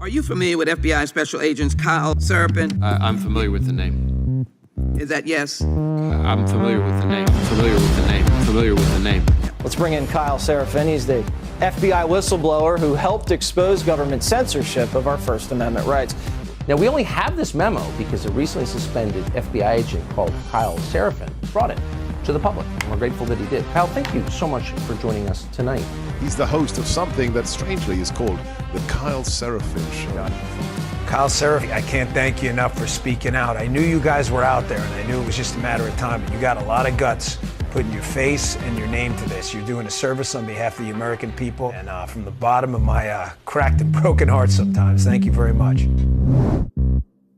Are you familiar with FBI Special Agents Kyle Seraphin? I'm familiar with the name. Is that yes? I'm familiar with the name. Familiar with the name. Familiar with the name. Let's bring in Kyle Seraphin. He's the FBI whistleblower who helped expose government censorship of our First Amendment rights. Now, we only have this memo because a recently suspended FBI agent called Kyle Seraphin brought it to the public. And we're grateful that he did. Kyle, thank you so much for joining us tonight. He's the host of something that strangely is called the Kyle Seraphin Show. Kyle Seraphin, I can't thank you enough for speaking out. I knew you guys were out there, and I knew it was just a matter of time, but you got a lot of guts putting your face and your name to this. You're doing a service on behalf of the American people, and from the bottom of my cracked and broken heart sometimes, thank you very much.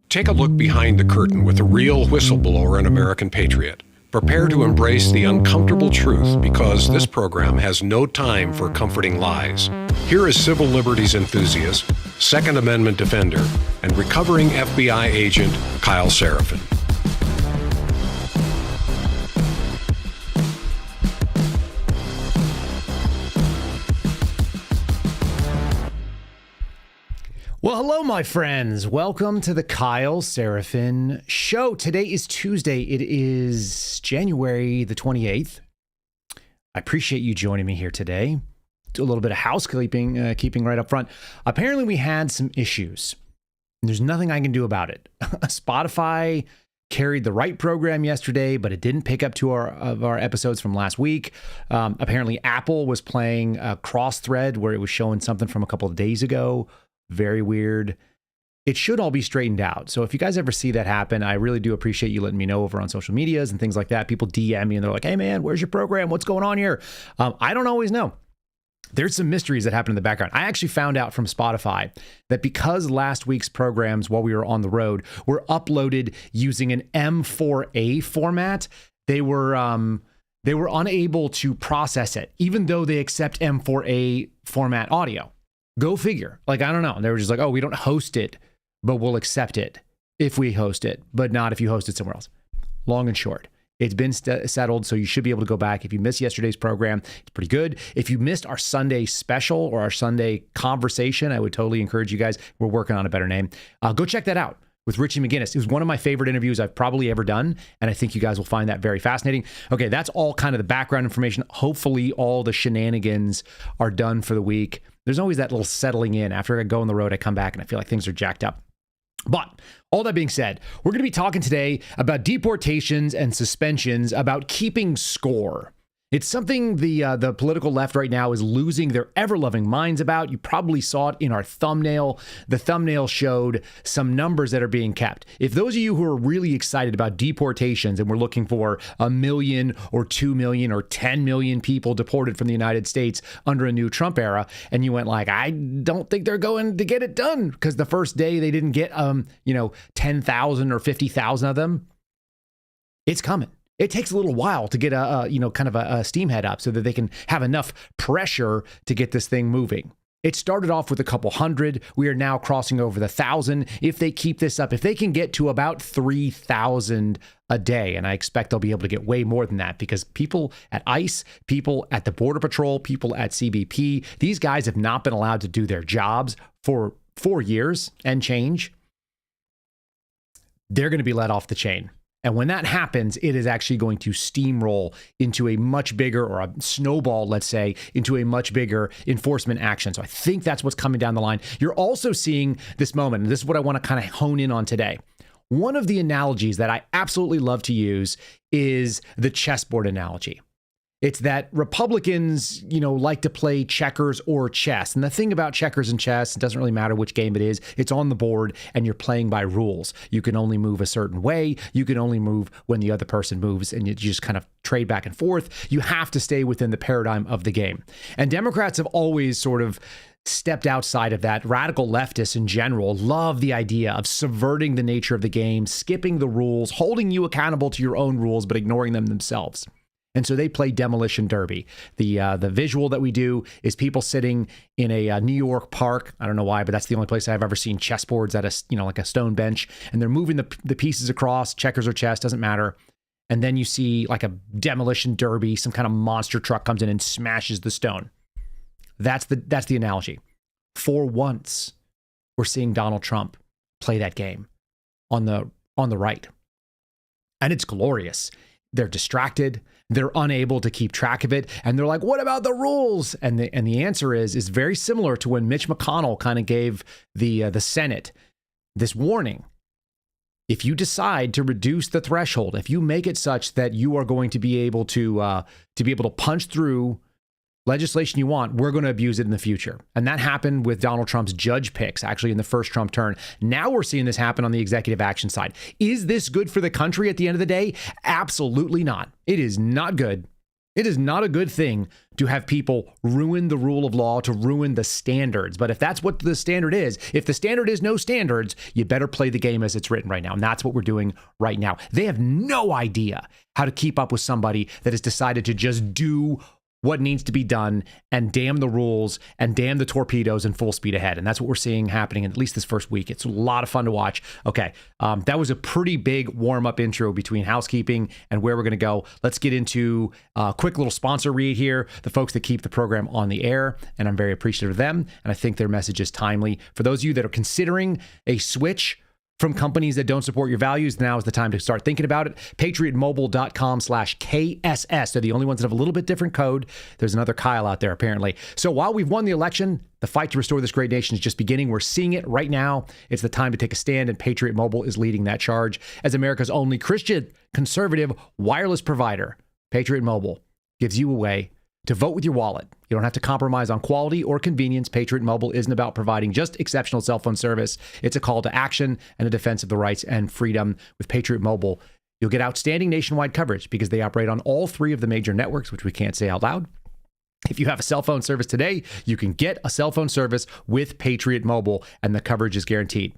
Take a look behind the curtain with a real whistleblower and American patriot. Prepare to embrace the uncomfortable truth because this program has no time for comforting lies. Here is civil liberties enthusiast, Second Amendment defender, and recovering FBI agent Kyle Seraphin. Well, hello, my friends. Welcome to the Kyle Seraphin Show. Today is Tuesday. It is January the 28th. I appreciate you joining me here today. Do a little bit of housekeeping, keeping right up front. Apparently, we had some issues. There's nothing I can do about it. Spotify carried the right program yesterday, but it didn't pick up two of our episodes from last week. Apparently, Apple was playing a cross thread where it was showing something from a couple of days ago. Very weird. It should all be straightened out. So if you guys ever see that happen, I really do appreciate you letting me know over on social medias and things like that. People DM me and they're like, hey man, where's your program? What's going on here? I don't always know. There's some mysteries that happen in the background. I actually found out from Spotify that because last week's programs while we were on the road were uploaded using an M4A format, they were unable to process it, even though they accept M4A format audio. Go figure. Like, I don't know. They were just like, oh, we don't host it, but we'll accept it if we host it, but not if you host it somewhere else. Long and short, it's been settled, so you should be able to go back. If you missed yesterday's program, it's pretty good. If you missed our Sunday special or our Sunday conversation, I would totally encourage you guys. We're working on a better name. Go check that out with Richie McGinnis. It was one of my favorite interviews I've probably ever done, and I think you guys will find that very fascinating. Okay, that's all kind of the background information. Hopefully all the shenanigans are done for the week. There's always that little settling in. After I go on the road, I come back and I feel like things are jacked up. But all that being said, we're going to be talking today about deportations and suspensions, about keeping score. It's something the political left right now is losing their ever-loving minds about. You probably saw it in our thumbnail. The thumbnail showed some numbers that are being kept. If those of you who are really excited about deportations and we're looking for 1 million or 2 million or 10 million people deported from the United States under a new Trump era, and you went like, I don't think they're going to get it done because the first day they didn't get 10,000 or 50,000 of them, it's coming. It takes a little while to get a steam head up so that they can have enough pressure to get this thing moving. It started off with a couple hundred. We are now crossing over the 1,000. If they keep this up, if they can get to about 3,000 a day, and I expect they'll be able to get way more than that because people at ICE, people at the Border Patrol, people at CBP, these guys have not been allowed to do their jobs for 4 years and change. They're going to be let off the chain. And when that happens, it is actually going to steamroll into a much bigger, or a snowball, let's say, into a much bigger enforcement action. So I think that's what's coming down the line. You're also seeing this moment, and this is what I want to kind of hone in on today. One of the analogies that I absolutely love to use is the chessboard analogy. It's that Republicans, like to play checkers or chess. And the thing about checkers and chess, it doesn't really matter which game it is. It's on the board and you're playing by rules. You can only move a certain way. You can only move when the other person moves, and you just kind of trade back and forth. You have to stay within the paradigm of the game. And Democrats have always sort of stepped outside of that. Radical leftists in general love the idea of subverting the nature of the game, skipping the rules, holding you accountable to your own rules, but ignoring them themselves. And so they play demolition derby. The visual that we do is people sitting in a New York park. I don't know why, but that's the only place I've ever seen chessboards at like a stone bench, and they're moving the pieces across, checkers or chess, doesn't matter. And then you see like a demolition derby, some kind of monster truck comes in and smashes the stone. That's the analogy. For once, we're seeing Donald Trump play that game on the right. And it's glorious. They're distracted. They're unable to keep track of it. And they're like, what about the rules? And the answer is very similar to when Mitch McConnell kind of gave the Senate this warning. If you decide to reduce the threshold, if you make it such that you are going to be able to punch through legislation you want, we're going to abuse it in the future. And that happened with Donald Trump's judge picks, actually in the first Trump term. Now we're seeing this happen on the executive action side. Is this good for the country at the end of the day? Absolutely not. It is not good. It is not a good thing to have people ruin the rule of law, to ruin the standards. But if that's what the standard is, if the standard is no standards, you better play the game as it's written right now. And that's what we're doing right now. They have no idea how to keep up with somebody that has decided to just do what needs to be done and damn the rules and damn the torpedoes and full speed ahead. And that's what we're seeing happening in at least this first week. It's a lot of fun to watch. Okay, that was a pretty big warm-up intro between housekeeping and where we're going to go. Let's get into a quick little sponsor read here, the folks that keep the program on the air, and I'm very appreciative of them, and I think their message is timely. For those of you that are considering a switch from companies that don't support your values, now is the time to start thinking about it. PatriotMobile.com/KSS. They're the only ones that have a little bit different code. There's another Kyle out there, apparently. So while we've won the election, the fight to restore this great nation is just beginning. We're seeing it right now. It's the time to take a stand, and Patriot Mobile is leading that charge. As America's only Christian conservative wireless provider, Patriot Mobile gives you a way to vote with your wallet. You don't have to compromise on quality or convenience. Patriot Mobile isn't about providing just exceptional cell phone service. It's a call to action and a defense of the rights and freedom. With Patriot Mobile, you'll get outstanding nationwide coverage because they operate on all three of the major networks, which we can't say out loud. If you have a cell phone service today, you can get a cell phone service with Patriot Mobile, and the coverage is guaranteed.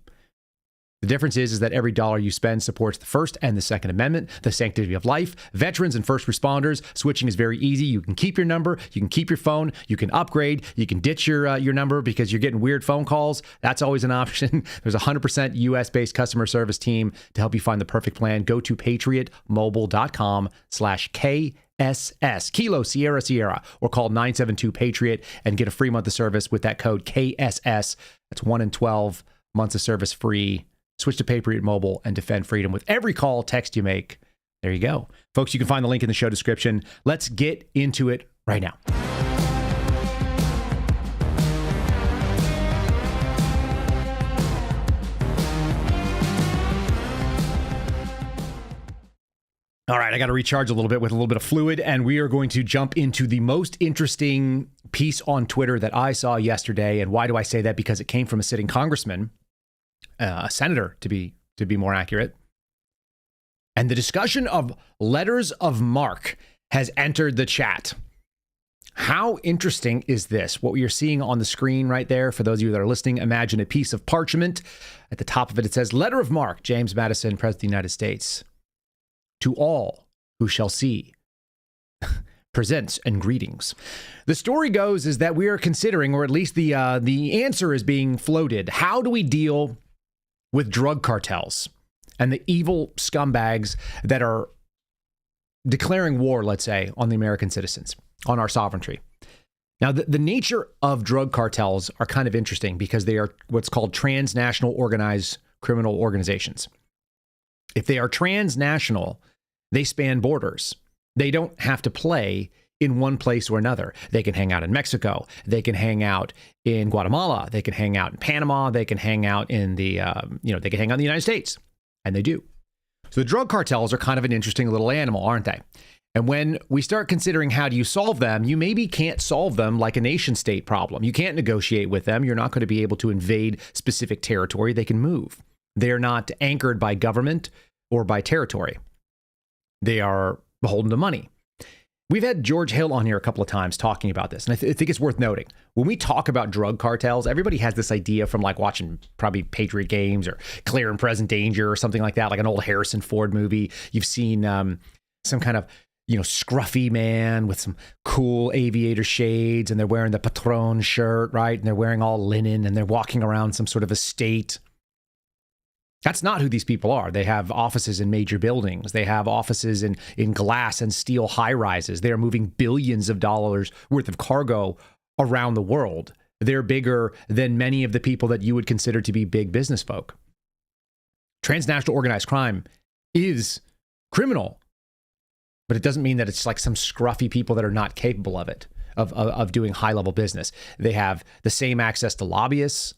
The difference is that every dollar you spend supports the First and the Second Amendment, the sanctity of life, veterans and first responders. Switching is very easy. You can keep your number, you can keep your phone, you can upgrade, you can ditch your number because you're getting weird phone calls. That's always an option. There's a 100% US-based customer service team to help you find the perfect plan. Go to patriotmobile.com/KSS, Kilo Sierra Sierra, or call 972-PATRIOT and get a free month of service with that code KSS. That's 1 in 12 months of service free. Switch to Patriot Mobile and defend freedom with every call, text you make. There you go. Folks, you can find the link in the show description. Let's get into it right now. All right, I got to recharge a little bit with a little bit of fluid, and we are going to jump into the most interesting piece on Twitter that I saw yesterday. And why do I say that? Because it came from a sitting congressman, a senator to be more accurate. And the discussion of letters of marque has entered the chat. How interesting is this? What you're seeing on the screen right there, for those of you that are listening, imagine a piece of parchment. At the top of it, it says, letter of marque, James Madison, President of the United States. To all who shall see, presents and greetings. The story goes is that we are considering, or at least the answer is being floated. How do we deal with drug cartels and the evil scumbags that are declaring war, let's say, on the American citizens, on our sovereignty? Now, the nature of drug cartels are kind of interesting because they are what's called transnational organized criminal organizations. If they are transnational, they span borders. They don't have to play in one place or another. They can hang out in Mexico. They can hang out in Guatemala. They can hang out in Panama. They can hang out in they can hang out in the United States. And they do. So the drug cartels are kind of an interesting little animal, aren't they? And when we start considering how do you solve them, you maybe can't solve them like a nation state problem. You can't negotiate with them. You're not going to be able to invade specific territory. They can move. They're not anchored by government or by territory. They are beholden to money. We've had George Hill on here a couple of times talking about this, and I think it's worth noting. When we talk about drug cartels, everybody has this idea from like watching probably Patriot Games or Clear and Present Danger or something like that, like an old Harrison Ford movie. You've seen some kind of scruffy man with some cool aviator shades, and they're wearing the Patron shirt, right? And they're wearing all linen, and they're walking around some sort of estate. That's not who these people are. They have offices in major buildings. They have offices in glass and steel high rises. They are moving billions of dollars worth of cargo around the world. they're bigger than many of the people that you would consider to be big business folk. Transnational organized crime is criminal, but it doesn't mean that it's like some scruffy people that are not capable of it, of doing high-level business. They have the same access to lobbyists.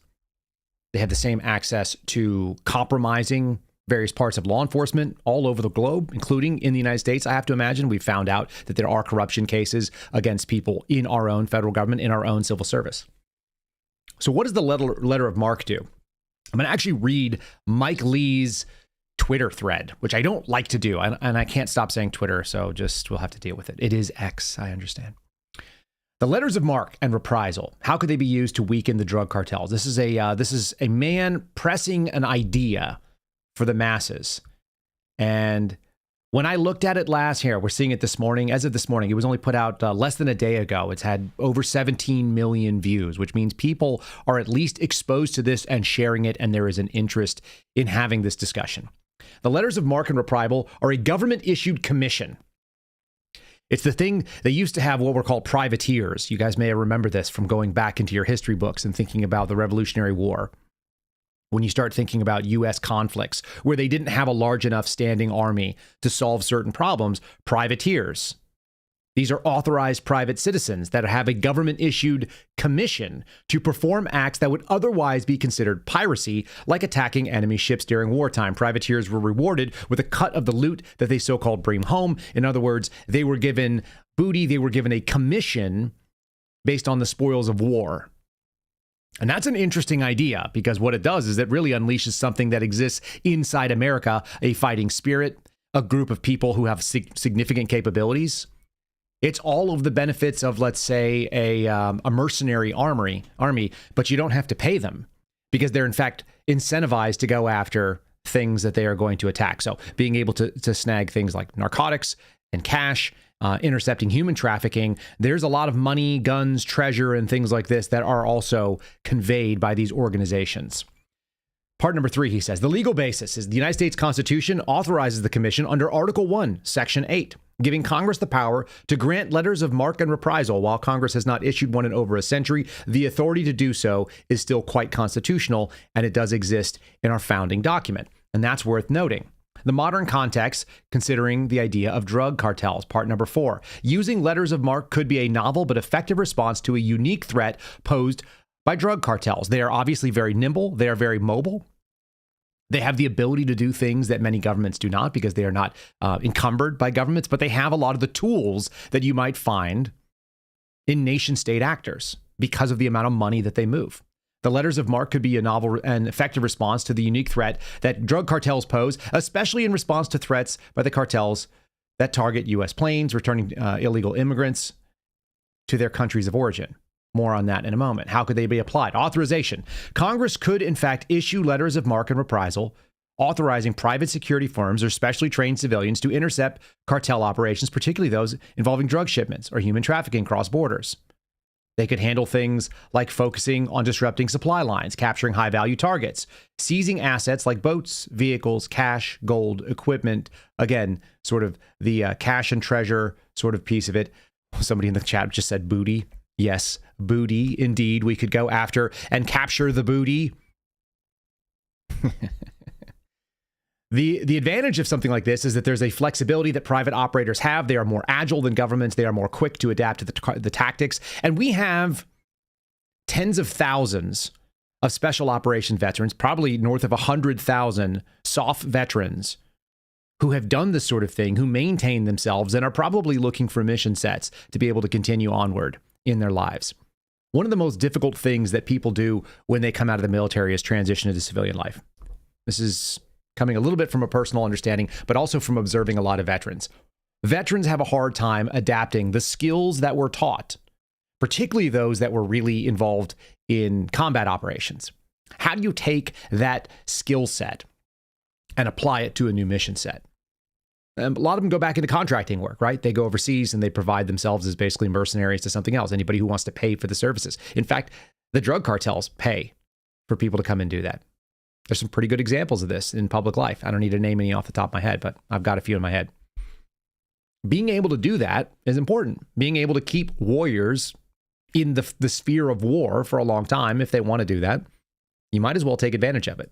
They have the same access to compromising various parts of law enforcement all over the globe, including in the United States. I have to imagine we've found out that there are corruption cases against people in our own federal government, in our own civil service. So what does the letter of marque do? I'm going to actually read Mike Lee's Twitter thread, which I don't like to do. And I can't stop saying Twitter, so we'll have to deal with it. It is X, I understand. The letters of marque and reprisal. How could they be used to weaken the drug cartels? This is a man pressing an idea for the masses. And when I looked at it we're seeing it this morning. As of this morning, it was only put out less than a day ago. It's had over 17 million views, which means people are at least exposed to this and sharing it, and there is an interest in having this discussion. The letters of marque and reprisal are a government-issued commission. It's the thing they used to have, what were called privateers. You guys may remember this from going back into your history books and thinking about the Revolutionary War. When you start thinking about U.S. conflicts where they didn't have a large enough standing army to solve certain problems, privateers. These are authorized private citizens that have a government-issued commission to perform acts that would otherwise be considered piracy, like attacking enemy ships during wartime. Privateers were rewarded with a cut of the loot that they so-called bring home. In other words, they were given booty, they were given a commission based on the spoils of war. And that's an interesting idea, because what it does is it really unleashes something that exists inside America, a fighting spirit, a group of people who have significant capabilities. It's all of the benefits of, let's say, a mercenary army, but you don't have to pay them because they're in fact incentivized to go after things that they are going to attack. So being able to snag things like narcotics and cash, intercepting human trafficking. There's a lot of money, guns, treasure, and things like this that are also conveyed by these organizations. Part number 3, he says, the legal basis is the United States Constitution authorizes the commission under Article 1, Section 8, giving Congress the power to grant letters of marque and reprisal. While Congress has not issued one in over a century, the authority to do so is still quite constitutional, and it does exist in our founding document. And that's worth noting. The modern context, considering the idea of drug cartels. Part number 4, using letters of marque could be a novel but effective response to a unique threat posed by drug cartels. They are obviously very nimble. They are very mobile. They have the ability to do things that many governments do not because they are not encumbered by governments, but they have a lot of the tools that you might find in nation-state actors because of the amount of money that they move. The letters of marque could be a novel and effective response to the unique threat that drug cartels pose, especially in response to threats by the cartels that target U.S. planes, returning illegal immigrants to their countries of origin. More on that in a moment. How could they be applied? Authorization. Congress could, in fact, issue letters of marque and reprisal, authorizing private security firms or specially trained civilians to intercept cartel operations, particularly those involving drug shipments or human trafficking cross borders. They could handle things like focusing on disrupting supply lines, capturing high-value targets, seizing assets like boats, vehicles, cash, gold, equipment. Again, sort of the cash and treasure sort of piece of it. Somebody in the chat just said booty. Yes, booty, indeed. We could go after and capture the booty. The advantage of something like this is that there's a flexibility that private operators have. They are more agile than governments. They are more quick to adapt to the tactics. And we have tens of thousands of special operations veterans, probably north of 100,000 SOF veterans who have done this sort of thing, who maintain themselves and are probably looking for mission sets to be able to continue onward in their lives. One of the most difficult things that people do when they come out of the military is transition into civilian life. This is coming a little bit from a personal understanding, but also from observing a lot of veterans. Veterans have a hard time adapting the skills that were taught, particularly those that were really involved in combat operations. How do you take that skill set and apply it to a new mission set? And a lot of them go back into contracting work, right? They go overseas and they provide themselves as basically mercenaries to something else. Anybody who wants to pay for the services. In fact, the drug cartels pay for people to come and do that. There's some pretty good examples of this in public life. I don't need to name any off the top of my head, but I've got a few in my head. Being able to do that is important. Being able to keep warriors in the sphere of war for a long time. If they want to do that, you might as well take advantage of it.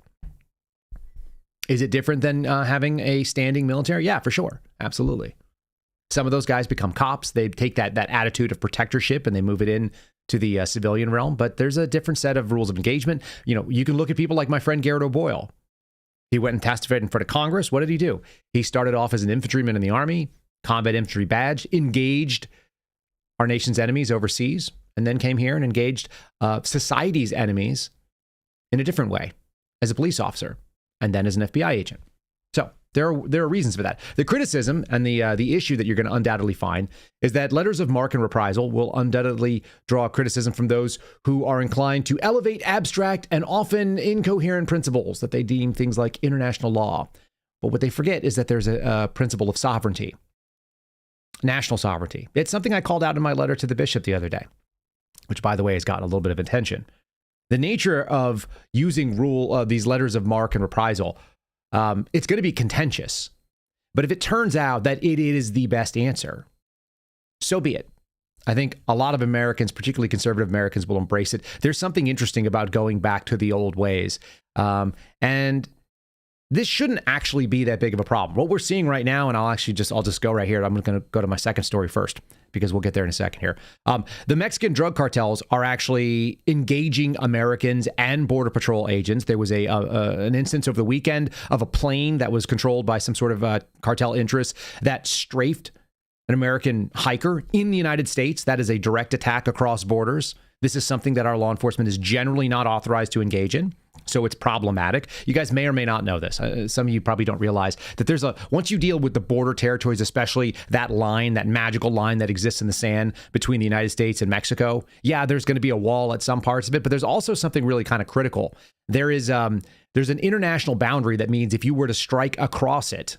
Is it different than having a standing military? Yeah, for sure. Absolutely. Some of those guys become cops. They take that attitude of protectorship and they move it in to the civilian realm. But there's a different set of rules of engagement. You know, you can look at people like my friend Garrett O'Boyle. He went and testified in front of Congress. What did he do? He started off as an infantryman in the Army, combat infantry badge, engaged our nation's enemies overseas, and then came here and engaged society's enemies in a different way as a police officer and then as an FBI agent. So there are reasons for that. The criticism and the issue that you're going to undoubtedly find is that letters of marque and reprisal will undoubtedly draw criticism from those who are inclined to elevate abstract and often incoherent principles that they deem things like international law. But what they forget is that there's a principle of sovereignty, national sovereignty. It's something I called out in my letter to the bishop the other day, which, by the way, has gotten a little bit of attention. The nature of using these letters of marque and reprisal, it's going to be contentious. But if it turns out that it is the best answer, so be it. I think a lot of Americans, particularly conservative Americans, will embrace it. There's something interesting about going back to the old ways. And this shouldn't actually be that big of a problem. What we're seeing right now, and I'll just go right here. I'm going to go to my second story first, because we'll get there in a second here. The Mexican drug cartels are actually engaging Americans and Border Patrol agents. There was an instance over the weekend of a plane that was controlled by some sort of cartel interest that strafed an American hiker in the United States. That is a direct attack across borders. This is something that our law enforcement is generally not authorized to engage in. So it's problematic. You guys may or may not know this. Some of you probably don't realize that once you deal with the border territories, especially that line, that magical line that exists in the sand between the United States and Mexico, yeah, there's going to be a wall at some parts of it, but there's also something really kind of critical. There's an international boundary that means if you were to strike across it,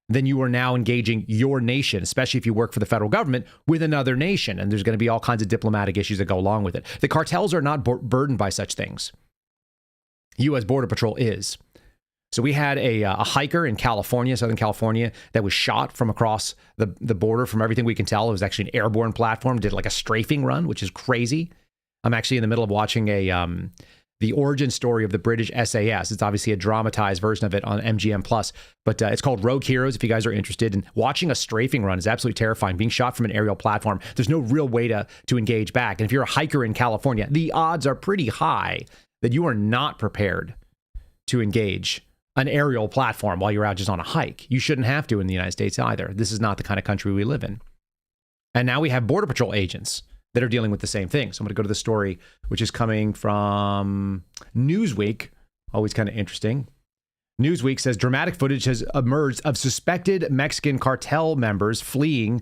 then you are now engaging your nation, especially if you work for the federal government, with another nation. And there's going to be all kinds of diplomatic issues that go along with it. The cartels are not burdened by such things. U.S. Border Patrol is. So we had a hiker in California, Southern California, that was shot from across the border. From everything we can tell, it was actually an airborne platform, did like a strafing run, which is crazy. I'm actually in the middle of watching the origin story of the British SAS. It's obviously a dramatized version of it on MGM+, but it's called Rogue Heroes, if you guys are interested. And watching a strafing run is absolutely terrifying. Being shot from an aerial platform, there's no real way to engage back. And if you're a hiker in California, the odds are pretty high that you are not prepared to engage an aerial platform while you're out just on a hike. You shouldn't have to in the United States either. This is not the kind of country we live in. And now we have Border Patrol agents that are dealing with the same thing. So I'm going to go to the story, which is coming from Newsweek. Always kind of interesting. Newsweek says dramatic footage has emerged of suspected Mexican cartel members fleeing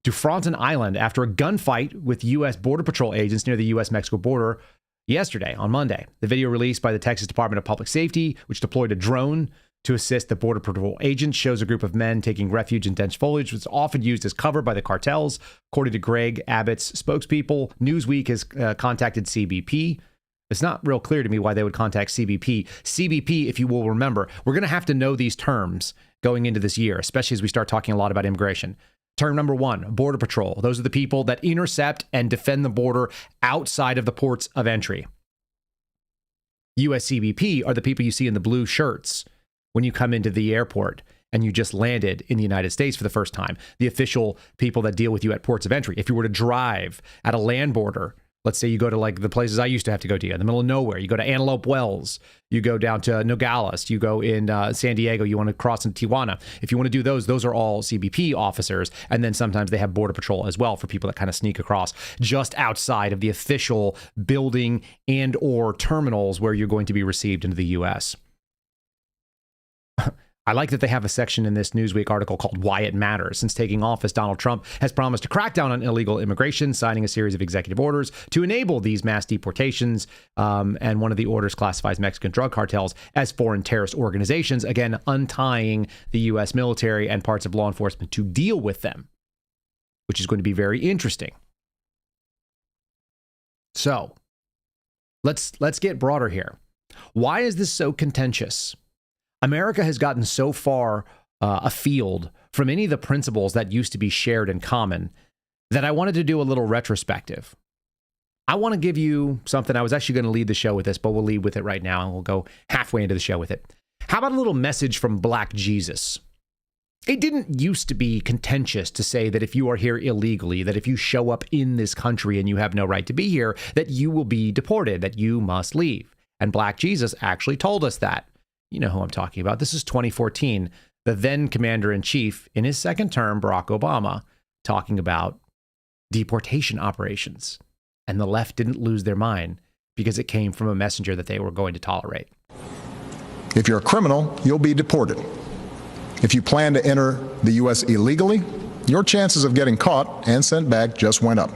to Fronten Island after a gunfight with U.S. Border Patrol agents near the U.S.-Mexico border yesterday, on Monday. The video released by the Texas Department of Public Safety, which deployed a drone to assist the Border Patrol agents, shows a group of men taking refuge in dense foliage, which is often used as cover by the cartels. According to Greg Abbott's spokespeople, Newsweek has contacted CBP. It's not real clear to me why they would contact CBP. CBP, if you will remember, we're going to have to know these terms going into this year, especially as we start talking a lot about immigration. Term number one, Border Patrol. Those are the people that intercept and defend the border outside of the ports of entry. USCBP are the people you see in the blue shirts when you come into the airport and you just landed in the United States for the first time. The official people that deal with you at ports of entry. If you were to drive at a land border, let's say you go to like the places I used to have to go to in the middle of nowhere. You go to Antelope Wells. You go down to Nogales. You go in San Diego. You want to cross into Tijuana. If you want to do those are all CBP officers. And then sometimes they have Border Patrol as well for people that kind of sneak across just outside of the official building and or terminals where you're going to be received into the U.S. I like that they have a section in this Newsweek article called Why It Matters. Since taking office, Donald Trump has promised to crack down on illegal immigration, signing a series of executive orders to enable these mass deportations. And one of the orders classifies Mexican drug cartels as foreign terrorist organizations, again, untying the U.S. military and parts of law enforcement to deal with them, which is going to be very interesting. So let's get broader here. Why is this so contentious? America has gotten so far afield from any of the principles that used to be shared in common that I wanted to do a little retrospective. I want to give you something. I was actually going to lead the show with this, but we'll lead with it right now, and we'll go halfway into the show with it. How about a little message from Black Jesus? It didn't used to be contentious to say that if you are here illegally, that if you show up in this country and you have no right to be here, that you will be deported, that you must leave. And Black Jesus actually told us that. You know who I'm talking about. This is 2014. The then commander-in-chief in his second term, Barack Obama, talking about deportation operations. And the left didn't lose their mind because it came from a messenger that they were going to tolerate. If you're a criminal, you'll be deported. If you plan to enter the U.S. illegally, your chances of getting caught and sent back just went up.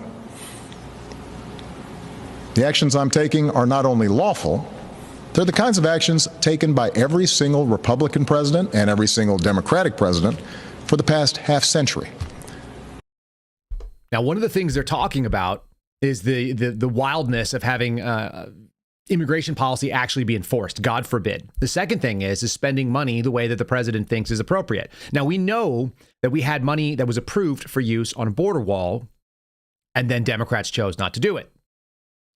The actions I'm taking are not only lawful, they're the kinds of actions taken by every single Republican president and every single Democratic president for the past half century. Now, one of the things they're talking about is the wildness of having immigration policy actually be enforced. God forbid. The second thing is spending money the way that the president thinks is appropriate. Now, we know that we had money that was approved for use on a border wall, and then Democrats chose not to do it.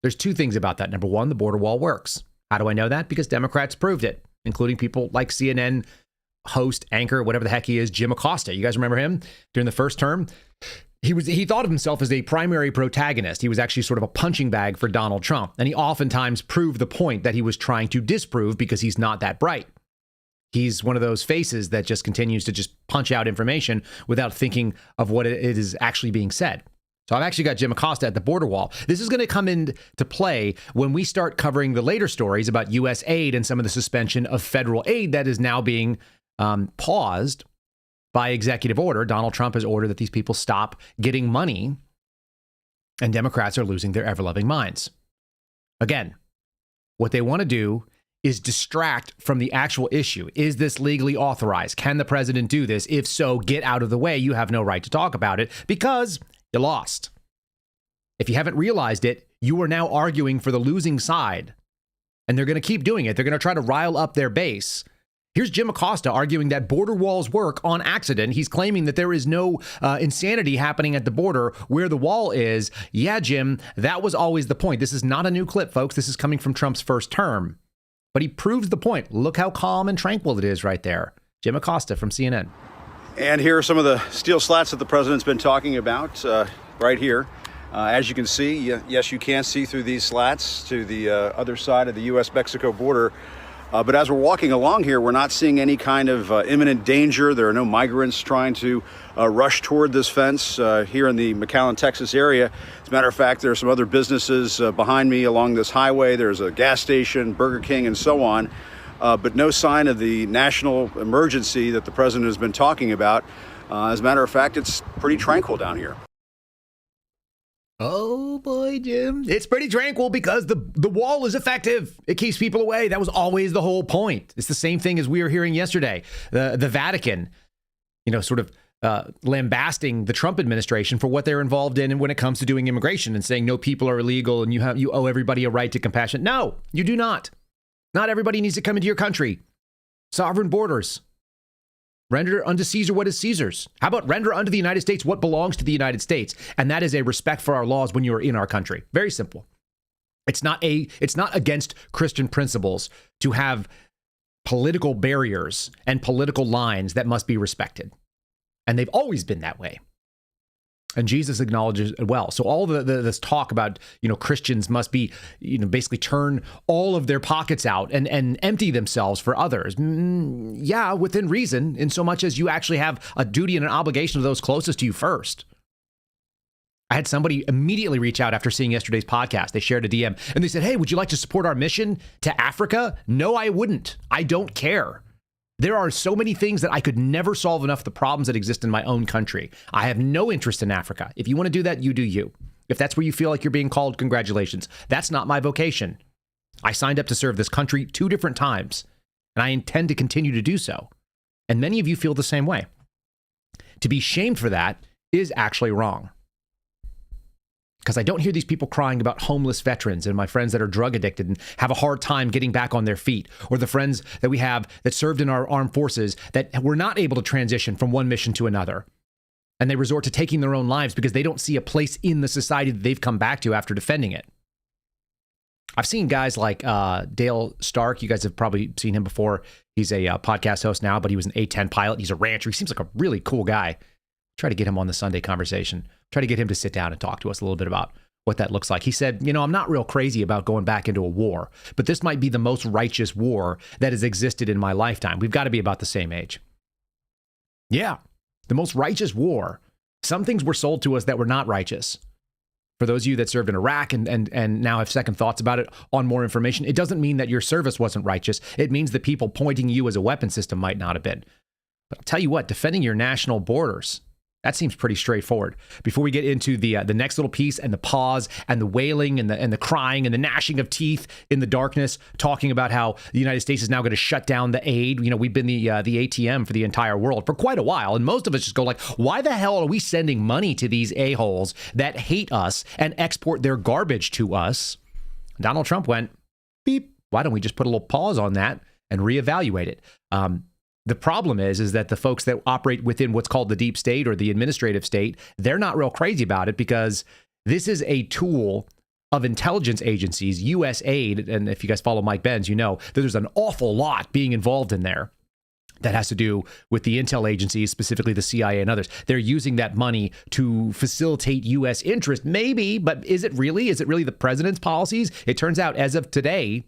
There's two things about that. Number one, the border wall works. How do I know that? Because Democrats proved it, including people like CNN host, anchor, whatever the heck he is, Jim Acosta. You guys remember him during the first term? He thought of himself as a primary protagonist. He was actually sort of a punching bag for Donald Trump. And he oftentimes proved the point that he was trying to disprove because he's not that bright. He's one of those faces that just continues to just punch out information without thinking of what it is actually being said. So I've actually got Jim Acosta at the border wall. This is going to come into play when we start covering the later stories about USAID and some of the suspension of federal aid that is now being paused by executive order. Donald Trump has ordered that these people stop getting money, and Democrats are losing their ever-loving minds. Again, what they want to do is distract from the actual issue. Is this legally authorized? Can the president do this? If so, get out of the way. You have no right to talk about it because you lost. If you haven't realized it, you are now arguing for the losing side, and they're going to keep doing it. They're going to try to rile up their base. Here's Jim Acosta arguing that border walls work on accident. He's claiming that there is no insanity happening at the border where the wall is. Yeah, Jim, that was always the point. This is not a new clip, folks. This is coming from Trump's first term. But he proves the point. Look how calm and tranquil it is right there. Jim Acosta from CNN. And here are some of the steel slats that the president's been talking about right here. As you can see, yes, you can see through these slats to the other side of the U.S.-Mexico border. But as we're walking along here, we're not seeing any kind of imminent danger. There are no migrants trying to rush toward this fence here in the McAllen, Texas area. As a matter of fact, there are some other businesses behind me along this highway. There's a gas station, Burger King, and so on. But no sign of the national emergency that the president has been talking about. As a matter of fact, it's pretty tranquil down here. Oh boy, Jim. It's pretty tranquil because the wall is effective. It keeps people away. That was always the whole point. It's the same thing as we were hearing yesterday. The Vatican, sort of lambasting the Trump administration for what they're involved in and when it comes to doing immigration and saying no people are illegal and you owe everybody a right to compassion. No, you do not. Not everybody needs to come into your country. Sovereign borders. Render unto Caesar what is Caesar's. How about render unto the United States what belongs to the United States? And that is a respect for our laws when you are in our country. Very simple. It's not against Christian principles to have political barriers and political lines that must be respected. And they've always been that way. And Jesus acknowledges it well. So all this talk about, Christians must be, basically turn all of their pockets out and empty themselves for others. Yeah, within reason, in so much as you actually have a duty and an obligation to those closest to you first. I had somebody immediately reach out after seeing yesterday's podcast. They shared a DM and they said, hey, would you like to support our mission to Africa? No, I wouldn't. I don't care. There are so many things that I could never solve enough the problems that exist in my own country. I have no interest in Africa. If you want to do that, you do you. If that's where you feel like you're being called, congratulations. That's not my vocation. I signed up to serve this country 2 different times, and I intend to continue to do so. And many of you feel the same way. To be shamed for that is actually wrong. Because I don't hear these people crying about homeless veterans and my friends that are drug addicted and have a hard time getting back on their feet, or the friends that we have that served in our armed forces that were not able to transition from one mission to another. And they resort to taking their own lives because they don't see a place in the society that they've come back to after defending it. I've seen guys like Dale Stark. You guys have probably seen him before. He's a podcast host now, but he was an A-10 pilot. He's a rancher. He seems like a really cool guy. Try to get him on the Sunday conversation. Try to get him to sit down and talk to us a little bit about what that looks like. He said, I'm not real crazy about going back into a war, but this might be the most righteous war that has existed in my lifetime. We've got to be about the same age. Yeah, the most righteous war. Some things were sold to us that were not righteous. For those of you that served in Iraq and now have second thoughts about it on more information, it doesn't mean that your service wasn't righteous. It means the people pointing you as a weapon system might not have been. But I'll tell you what, defending your national borders, that seems pretty straightforward. Before we get into the next little piece and the pause and the wailing and the crying and the gnashing of teeth in the darkness, talking about how the United States is now going to shut down the aid. We've been the ATM for the entire world for quite a while, and most of us just go like, why the hell are we sending money to these a-holes that hate us and export their garbage to us? Donald Trump went, beep. Why don't we just put a little pause on that and reevaluate it? The problem is that the folks that operate within what's called the deep state or the administrative state, they're not real crazy about it because this is a tool of intelligence agencies, USAID. And if you guys follow Mike Benz, you know that there's an awful lot being involved in there that has to do with the intel agencies, specifically the CIA and others. They're using that money to facilitate U.S. interest, maybe, but is it really? Is it really the president's policies? It turns out as of today,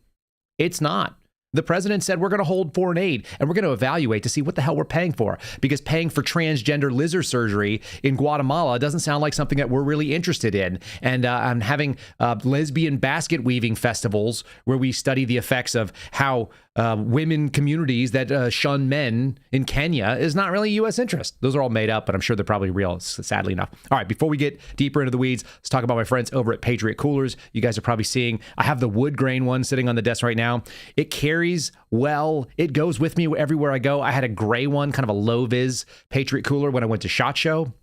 it's not. The president said we're going to hold foreign aid and we're going to evaluate to see what the hell we're paying for, because paying for transgender lizard surgery in Guatemala doesn't sound like something that we're really interested in. And having lesbian basket weaving festivals where we study the effects of how women communities that shun men in Kenya is not really U.S. interest. Those are all made up, but I'm sure they're probably real, sadly enough. All right, before we get deeper into the weeds, let's talk about my friends over at Patriot Coolers. You guys are probably seeing, I have the wood grain one sitting on the desk right now. It carries well. It goes with me everywhere I go. I had a gray one, kind of a low-vis Patriot Cooler when I went to SHOT Show.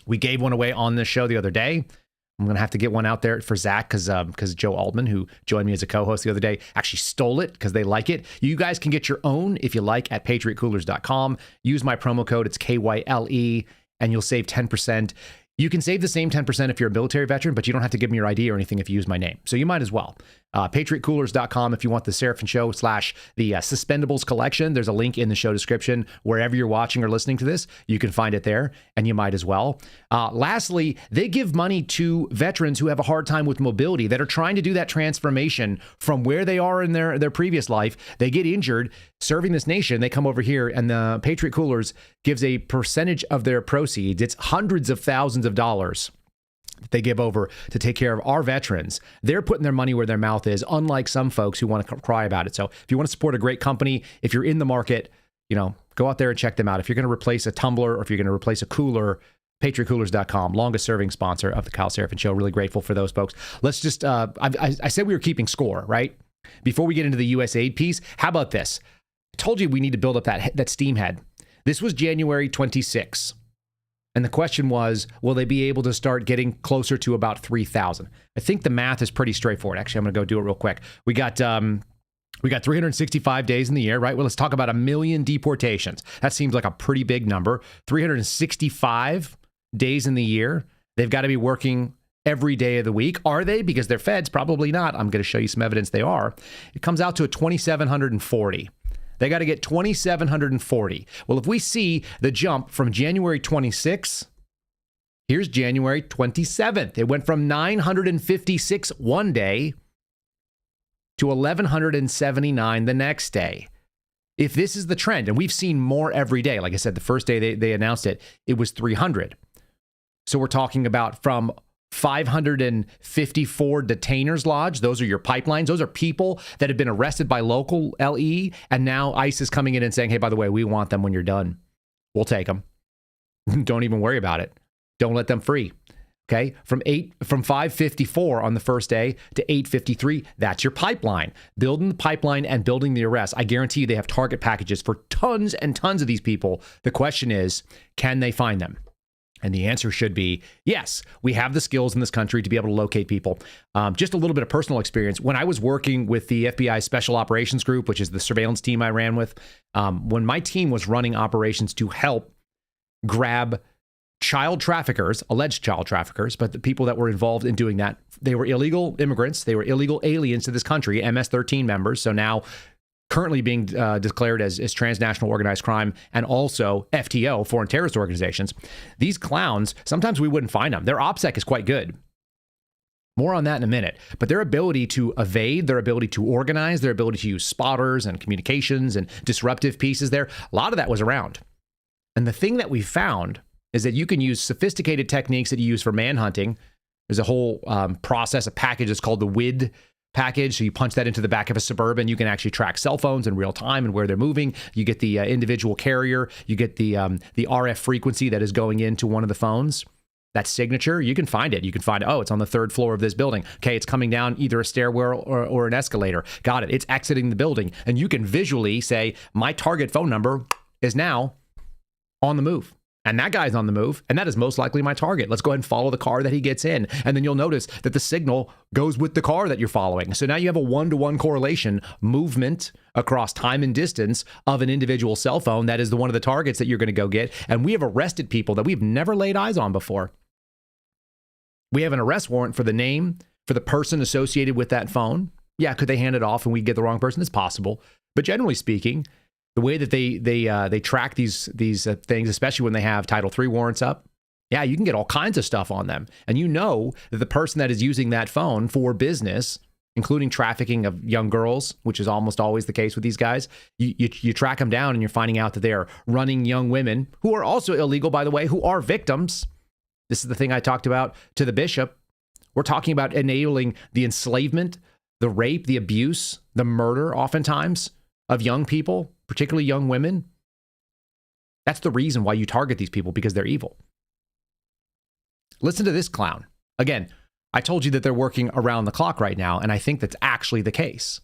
We gave one away on this show the other day. I'm going to have to get one out there for Zach because Joe Altman, who joined me as a co-host the other day, actually stole it because they like it. You guys can get your own if you like at patriotcoolers.com. Use my promo code. It's KYLE, and you'll save 10%. You can save the same 10% if you're a military veteran, but you don't have to give me your ID or anything if you use my name. So you might as well. PatriotCoolers.com if you want the Seraphin Show / the Suspendables collection. There's a link in the show description. Wherever you're watching or listening to this, you can find it there, and you might as well. Lastly, they give money to veterans who have a hard time with mobility, that are trying to do that transformation from where they are in their previous life. They get injured serving this nation. They come over here, and the Patriot Coolers gives a percentage of their proceeds. It's hundreds of thousands of dollars they give over to take care of our veterans. They're putting their money where their mouth is, unlike some folks who want to cry about it. So if you want to support a great company, if you're in the market, go out there and check them out. If you're going to replace a tumbler or if you're going to replace a cooler, PatriotCoolers.com, longest serving sponsor of the Kyle Seraphin Show. Really grateful for those folks. Let's just, I said we were keeping score, right? Before we get into the USAID piece, how about this? I told you we need to build up that steam head. This was January 26. And the question was, will they be able to start getting closer to about 3,000? I think the math is pretty straightforward. Actually, I'm going to go do it real quick. We got 365 days in the year, right? Well, let's talk about 1 million deportations. That seems like a pretty big number. 365 days in the year. They've got to be working every day of the week. Are they? Because they're feds? Probably not. I'm going to show you some evidence they are. It comes out to a 2,740. They got to get 2,740. Well, if we see the jump from January 26th, here's January 27th. It went from 956 one day to 1,179 the next day. If this is the trend, and we've seen more every day, like I said, the first day they announced it, it was 300. So we're talking about from 554 detainers lodged. Those are your pipelines. Those are people that have been arrested by local LE, and now ICE is coming in and saying, hey, by the way, we want them when you're done. We'll take them. Don't even worry about it. Don't let them free. Okay, from 554 on the first day to 853, that's your pipeline. Building the pipeline and building the arrest. I guarantee you they have target packages for tons and tons of these people. The question is, can they find them? And the answer should be yes. We have the skills in this country to be able to locate people. Just a little bit of personal experience. When I was working with the FBI Special Operations Group, which is the surveillance team I ran with, when my team was running operations to help grab child traffickers, alleged child traffickers, but the people that were involved in doing that, they were illegal immigrants. They were illegal aliens to this country, MS-13 members. So now currently being declared as transnational organized crime, and also FTO, foreign terrorist organizations. These clowns, sometimes we wouldn't find them. Their OPSEC is quite good. More on that in a minute. But their ability to evade, their ability to organize, their ability to use spotters and communications and disruptive pieces there, a lot of that was around. And the thing that we found is that you can use sophisticated techniques that you use for manhunting. There's a whole process, a package that's called the WID package. So you punch that into the back of a Suburban. You can actually track cell phones in real time and where they're moving. You get the individual carrier. You get the RF frequency that is going into one of the phones. That signature, you can find it. You can find, oh, it's on the third floor of this building. Okay, it's coming down either a stairwell or an escalator. Got it. It's exiting the building. And you can visually say, my target phone number is now on the move. And that guy's on the move, and that is most likely my target. Let's go ahead and follow the car that he gets in. And then you'll notice that the signal goes with the car that you're following. So now you have a one-to-one correlation, movement across time and distance of an individual cell phone. That is one of the targets that you're going to go get. And we have arrested people that we've never laid eyes on before. We have an arrest warrant for the name, for the person associated with that phone. Yeah, could they hand it off and we get the wrong person? It's possible. But generally speaking, the way that they track these things, especially when they have Title III warrants up, yeah, you can get all kinds of stuff on them. And you know that the person that is using that phone for business, including trafficking of young girls, which is almost always the case with these guys, you track them down and you're finding out that they are running young women who are also illegal, by the way, who are victims. This is the thing I talked about to the bishop. We're talking about enabling the enslavement, the rape, the abuse, the murder, oftentimes, of young people, particularly young women. That's the reason why you target these people, because they're evil. Listen to this clown. Again, I told you that they're working around the clock right now, and I think that's actually the case.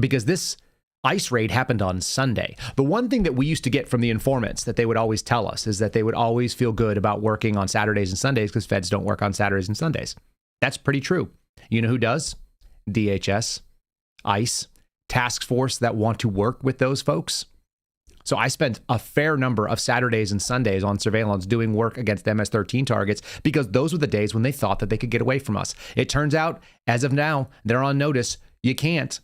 Because this ICE raid happened on Sunday. The one thing that we used to get from the informants that they would always tell us is that they would always feel good about working on Saturdays and Sundays because feds don't work on Saturdays and Sundays. That's pretty true. You know who does? DHS, ICE, task force that want to work with those folks. So I spent a fair number of Saturdays and Sundays on surveillance doing work against MS-13 targets because those were the days when they thought that they could get away from us. It turns out, as of now, they're on notice. You can't.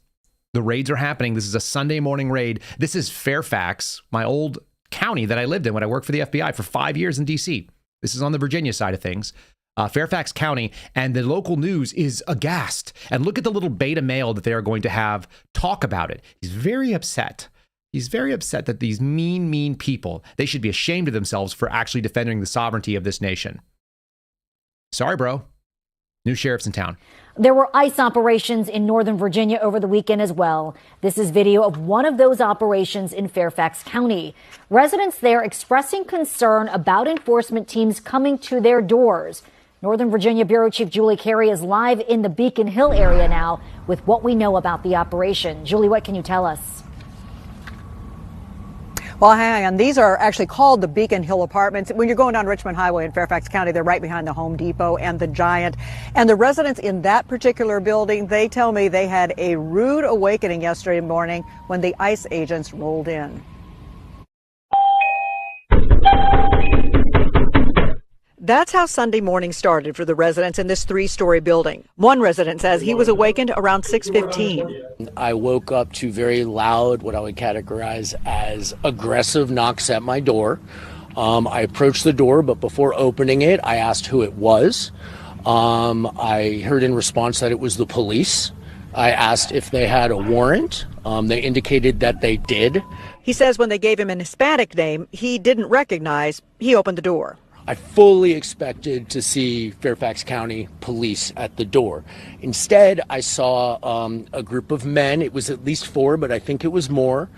The raids are happening. This is a Sunday morning raid. This is Fairfax, my old county that I lived in when I worked for the FBI for 5 years in D.C. This is on the Virginia side of things. Fairfax County, and the local news is aghast. And look at the little beta male that they are going to have talk about it. He's very upset. He's very upset that these mean people, they should be ashamed of themselves for actually defending the sovereignty of this nation. Sorry, bro. New sheriff's in town. There were ICE operations in Northern Virginia over the weekend as well. This is video of one of those operations in Fairfax County. Residents there expressing concern about enforcement teams coming to their doors. Northern Virginia Bureau Chief Julie Carey is live in the Beacon Hill area now with what we know about the operation. Julie, what can you tell us? Well, hang on. These are actually called the Beacon Hill Apartments. When you're going down Richmond Highway in Fairfax County, they're right behind the Home Depot and the Giant. And the residents in that particular building, they tell me they had a rude awakening yesterday morning when the ICE agents rolled in. That's how Sunday morning started for the residents in this three-story building. One resident says he was awakened around 6:15. I woke up to very loud, what I would categorize as aggressive knocks at my door. I approached the door, but before opening it, I asked who it was. I heard in response that it was the police. I asked if they had a warrant. They indicated that they did. He says when they gave him an Hispanic name he didn't recognize, he opened the door. I fully expected to see Fairfax County police at the door. Instead, I saw a group of men. It was at least 4, but I think it was more,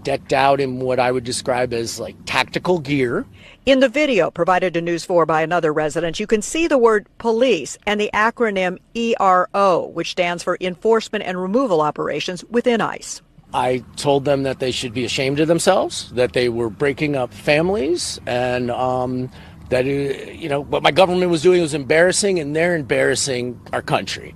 decked out in what I would describe as like tactical gear. In the video provided to News 4 by another resident, you can see the word police and the acronym ERO, which stands for Enforcement and Removal Operations within ICE. I told them that they should be ashamed of themselves, that they were breaking up families, and that, what my government was doing was embarrassing, and they're embarrassing our country.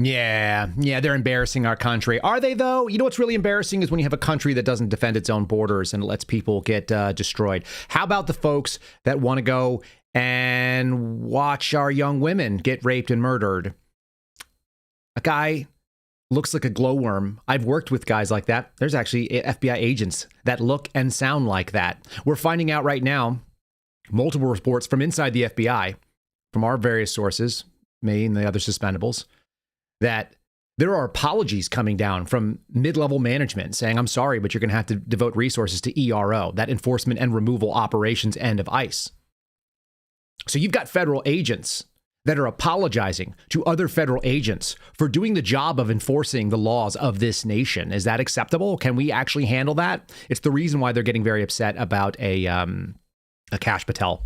Yeah, they're embarrassing our country. Are they, though? You know what's really embarrassing is when you have a country that doesn't defend its own borders and lets people get destroyed. How about the folks that want to go and watch our young women get raped and murdered? A guy looks like a glowworm. I've worked with guys like that. There's actually FBI agents that look and sound like that. We're finding out right now, multiple reports from inside the FBI, from our various sources, me and the other suspendables, that there are apologies coming down from mid-level management saying, I'm sorry, but you're going to have to devote resources to ERO, that enforcement and removal operations end of ICE. So you've got federal agents that are apologizing to other federal agents for doing the job of enforcing the laws of this nation. Is that acceptable? Can we actually handle that? It's the reason why they're getting very upset about a Kash Patel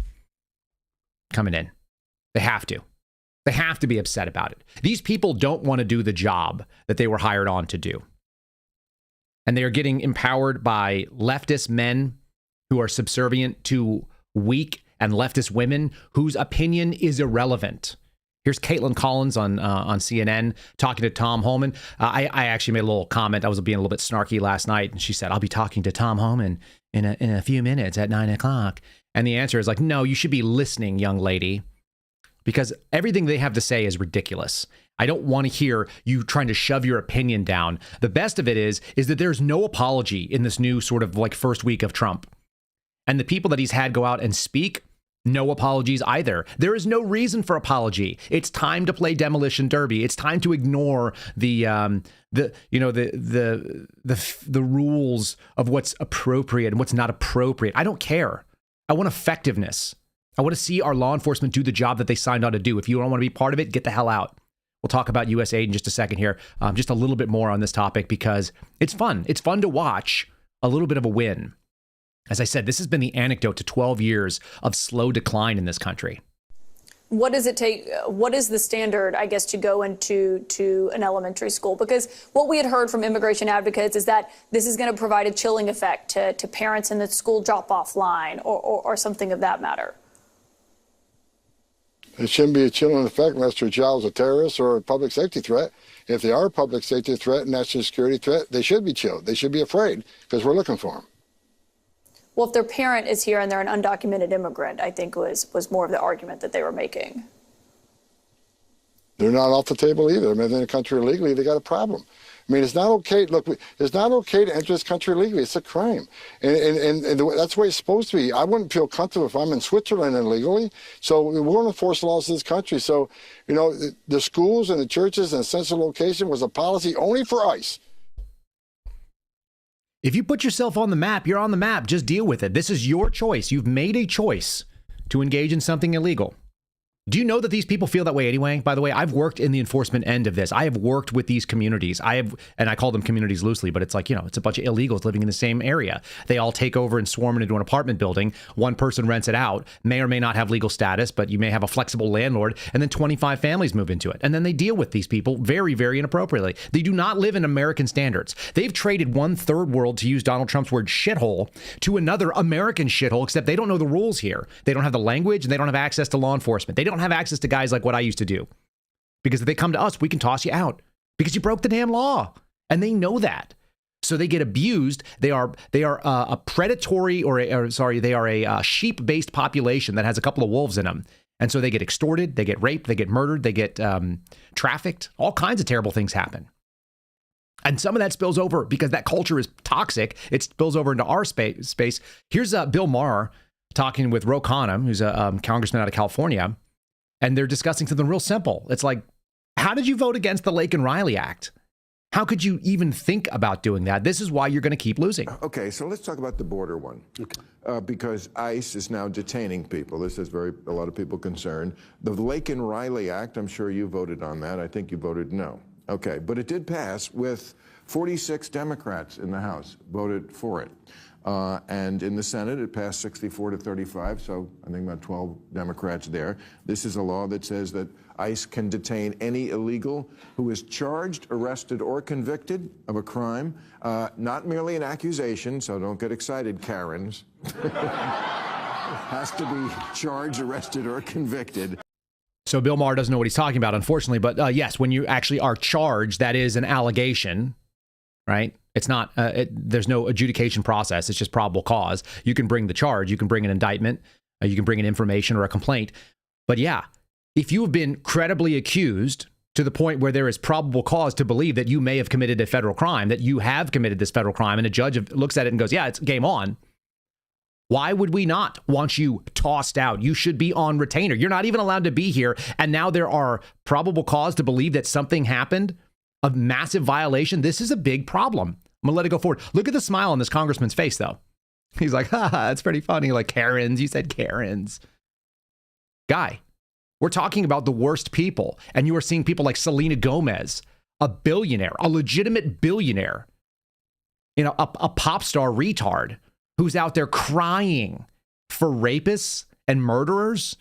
coming in. They have to. They have to be upset about it. These people don't want to do the job that they were hired on to do. And they are getting empowered by leftist men who are subservient to weak and leftist women whose opinion is irrelevant. Here's Caitlin Collins on CNN talking to Tom Homan. I actually made a little comment. I was being a little bit snarky last night, and she said, I'll be talking to Tom Homan in a few minutes at 9 o'clock. And the answer is like, no, you should be listening, young lady, because everything they have to say is ridiculous. I don't want to hear you trying to shove your opinion down. The best of it is that there's no apology in this new sort of like first week of Trump. And the people that he's had go out and speak, no apologies either. There is no reason for apology. It's time to play demolition derby. It's time to ignore the rules of what's appropriate and what's not appropriate. I don't care. I want effectiveness. I want to see our law enforcement do the job that they signed on to do. If you don't want to be part of it, get the hell out. We'll talk about USAID in just a second here. Just a little bit more on this topic because it's fun. It's fun to watch a little bit of a win. As I said, this has been the antidote to 12 years of slow decline in this country. What does it take? What is the standard, I guess, to go into an elementary school? Because what we had heard from immigration advocates is that this is going to provide a chilling effect to parents in the school drop-off line or something of that matter. It shouldn't be a chilling effect unless your child's a terrorist or a public safety threat. If they are a public safety threat and national security threat, they should be chilled. They should be afraid because we're looking for them. Well, if their parent is here and they're an undocumented immigrant, I think was more of the argument that they were making. They're not off the table either. I mean, they're in the country illegally, they got a problem. I mean, it's not okay. Look, it's not okay to enter this country illegally. It's a crime. And that's the way it's supposed to be. I wouldn't feel comfortable if I'm in Switzerland illegally. So we're going to enforce the laws of this country. So, you know, the schools and the churches and the central location was a policy only for ICE. If you put yourself on the map, you're on the map. Just deal with it. This is your choice. You've made a choice to engage in something illegal. Do you know that these people feel that way anyway? By the way, I've worked in the enforcement end of this. I have worked with these communities. And I call them communities loosely, but it's like, you know, it's a bunch of illegals living in the same area. They all take over and swarm into an apartment building. One person rents it out, may or may not have legal status, but you may have a flexible landlord, and then 25 families move into it. And then they deal with these people very, very inappropriately. They do not live in American standards. They've traded one third world, to use Donald Trump's word, shithole, to another American shithole, except they don't know the rules here. They don't have the language, and they don't have access to law enforcement. They don't have access to guys like what I used to do. Because if they come to us, we can toss you out because you broke the damn law. And they know that. So they get abused. They are a predatory they are a sheep-based population that has a couple of wolves in them. And so they get extorted, they get raped, they get murdered, they get trafficked. All kinds of terrible things happen. And some of that spills over because that culture is toxic. It spills over into our space. Here's Bill Maher talking with Ro Khanna, who's a congressman out of California. And they're discussing something real simple. It's like, how did you vote against the Lake and Riley Act? How could you even think about doing that? This is why you're going to keep losing. Okay, so let's talk about the border one. Okay. Because ICE is now detaining people. This has a lot of people concerned. The Lake and Riley Act, I'm sure you voted on that. I think you voted no. Okay, but it did pass with 46 Democrats in the House voted for it. And in the Senate, it passed 64 to 35, so I think about 12 Democrats there. This is a law that says that ICE can detain any illegal who is charged, arrested, or convicted of a crime, not merely an accusation, so don't get excited, Karens. Has to be charged, arrested, or convicted. So Bill Maher doesn't know what he's talking about, unfortunately. But yes, when you actually are charged, that is an allegation, right? It's not, there's no adjudication process. It's just probable cause. You can bring the charge. You can bring an indictment. You can bring an information or a complaint. But yeah, if you have been credibly accused to the point where there is probable cause to believe that you may have committed a federal crime, that you have committed this federal crime, and a judge looks at it and goes, yeah, it's game on. Why would we not want you tossed out? You should be on retainer. You're not even allowed to be here. And now there are probable cause to believe that something happened, a massive violation. This is a big problem. I'm going to let it go forward. Look at the smile on this congressman's face, though. He's like, that's pretty funny. Like, Karens, you said Karens. Guy, we're talking about the worst people. And you are seeing people like Selena Gomez, a billionaire, a legitimate billionaire, you know, a pop star retard who's out there crying for rapists and murderers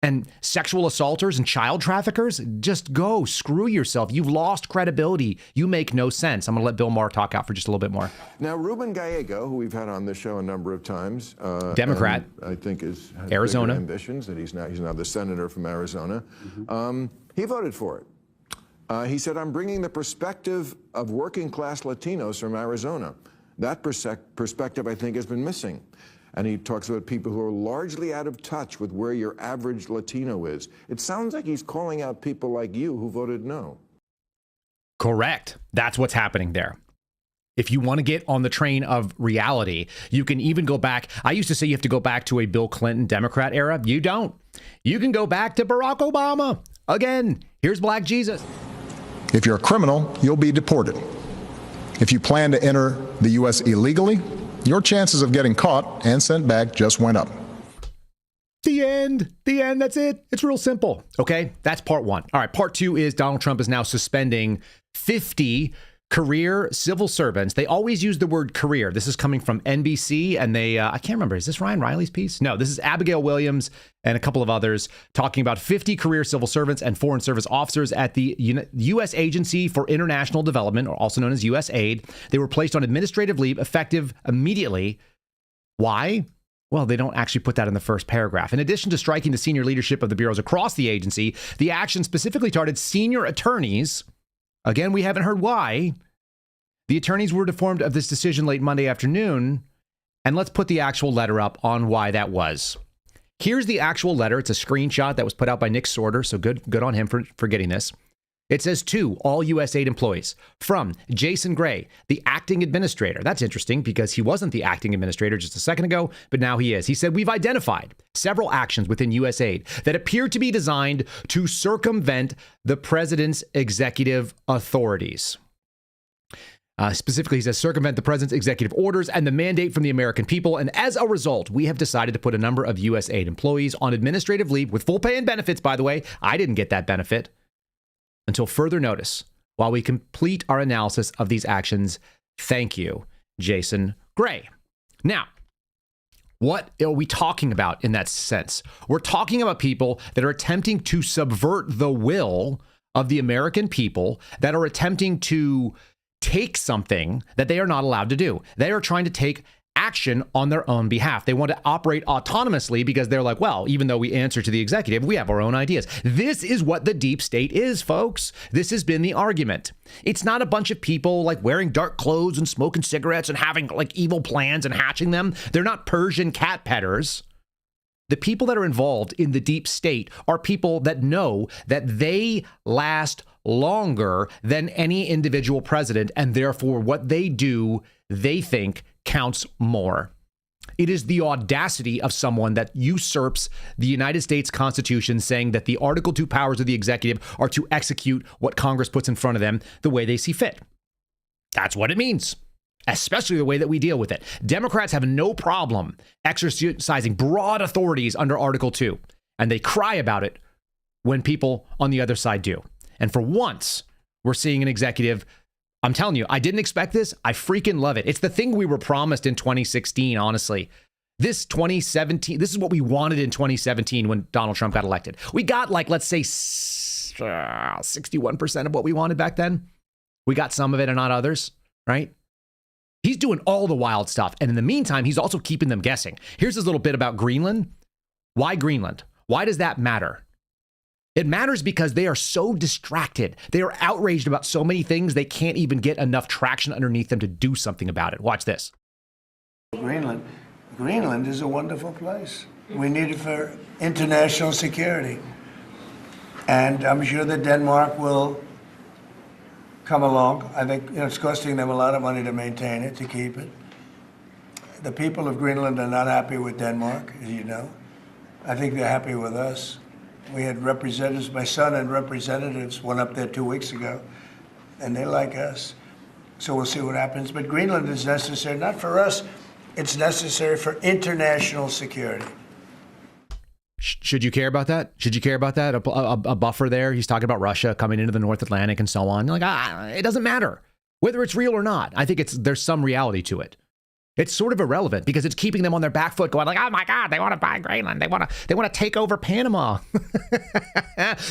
and sexual assaulters and child traffickers. Just go screw yourself. You've lost credibility. You make no sense. I'm going to let Bill Maher talk out for just a little bit more. Now, Ruben Gallego, who we've had on this show a number of times, Democrat, I think has Arizona ambitions, that he's now the senator from Arizona. He voted for it. He said, "I'm bringing the perspective of working class Latinos from Arizona. That perspective, I think, has been missing." And he talks about people who are largely out of touch with where your average Latino is. It sounds like he's calling out people like you who voted no. Correct. That's what's happening there. If you want to get on the train of reality, you can even go back. I used to say you have to go back to a Bill Clinton Democrat era. You don't. You can go back to Barack Obama. Again, here's Black Jesus. If you're a criminal, you'll be deported. If you plan to enter the U.S. illegally, your chances of getting caught and sent back just went up. The end. The end. That's it. It's real simple. Okay, that's part one. All right, part two is Donald Trump is now suspending 50 career civil servants. They always use the word career. This is coming from NBC, and they, I can't remember, is this Ryan Riley's piece? No, this is Abigail Williams and a couple of others talking about 50 career civil servants and foreign service officers at the U.S. Agency for International Development, or also known as USAID. They were placed on administrative leave effective immediately. Why? Well, they don't actually put that in the first paragraph. In addition to striking the senior leadership of the bureaus across the agency, the action specifically targeted senior attorneys. Again, we haven't heard why. The attorneys were informed of this decision late Monday afternoon, and let's put the actual letter up on why that was. Here's the actual letter. It's a screenshot that was put out by Nick Sorter, so good on him for getting this. It says, to all USAID employees, from Jason Gray, the acting administrator. That's interesting because he wasn't the acting administrator just a second ago, but now he is. He said, we've identified several actions within USAID that appear to be designed to circumvent the president's executive authorities. Specifically, he says, circumvent the president's executive orders and the mandate from the American people. And as a result, we have decided to put a number of USAID employees on administrative leave with full pay and benefits, by the way. I didn't get that benefit. Until further notice, while we complete our analysis of these actions. Thank you, Jason Gray. Now, what are we talking about in that sense? We're talking about people that are attempting to subvert the will of the American people, that are attempting to take something that they are not allowed to do. They are trying to take action on their own behalf. They want to operate autonomously because they're like, well, even though we answer to the executive, we have our own ideas. This is what the deep state is, folks. This has been the argument. It's not a bunch of people like wearing dark clothes and smoking cigarettes and having like evil plans and hatching them. They're not Persian cat petters. The people that are involved in the deep state are people that know that they last longer than any individual president, and therefore what they do, they think counts more. It is the audacity of someone that usurps the United States Constitution, saying that the Article 2 powers of the executive are to execute what Congress puts in front of them the way they see fit. That's what it means, especially the way that we deal with it. Democrats have no problem exercising broad authorities under Article 2, and they cry about it when people on the other side do. And for once, we're seeing an executive. I'm telling you, I didn't expect this. I freaking love it. It's the thing we were promised in 2016, honestly. This 2017, this is what we wanted in 2017 when Donald Trump got elected. We got like, let's say 61% of what we wanted back then. We got some of it and not others, right? He's doing all the wild stuff. And in the meantime, he's also keeping them guessing. Here's his little bit about Greenland. Why Greenland? Why does that matter? It matters because they are so distracted. They are outraged about so many things, they can't even get enough traction underneath them to do something about it. Watch this. Greenland is a wonderful place. We need it for international security. And I'm sure that Denmark will come along. I think it's costing them a lot of money to maintain it, to keep it. The people of Greenland are not happy with Denmark, as you know. I think they're happy with us. We had representatives, my son and representatives went up there 2 weeks ago, and they like us. So we'll see what happens. But Greenland is necessary, not for us, it's necessary for international security. Should you care about that? Should you care about that? A buffer there? He's talking about Russia coming into the North Atlantic and so on. You're like, it doesn't matter whether it's real or not. I think there's some reality to it. It's sort of irrelevant because it's keeping them on their back foot going like, oh my God, they want to buy Greenland. They want to take over Panama.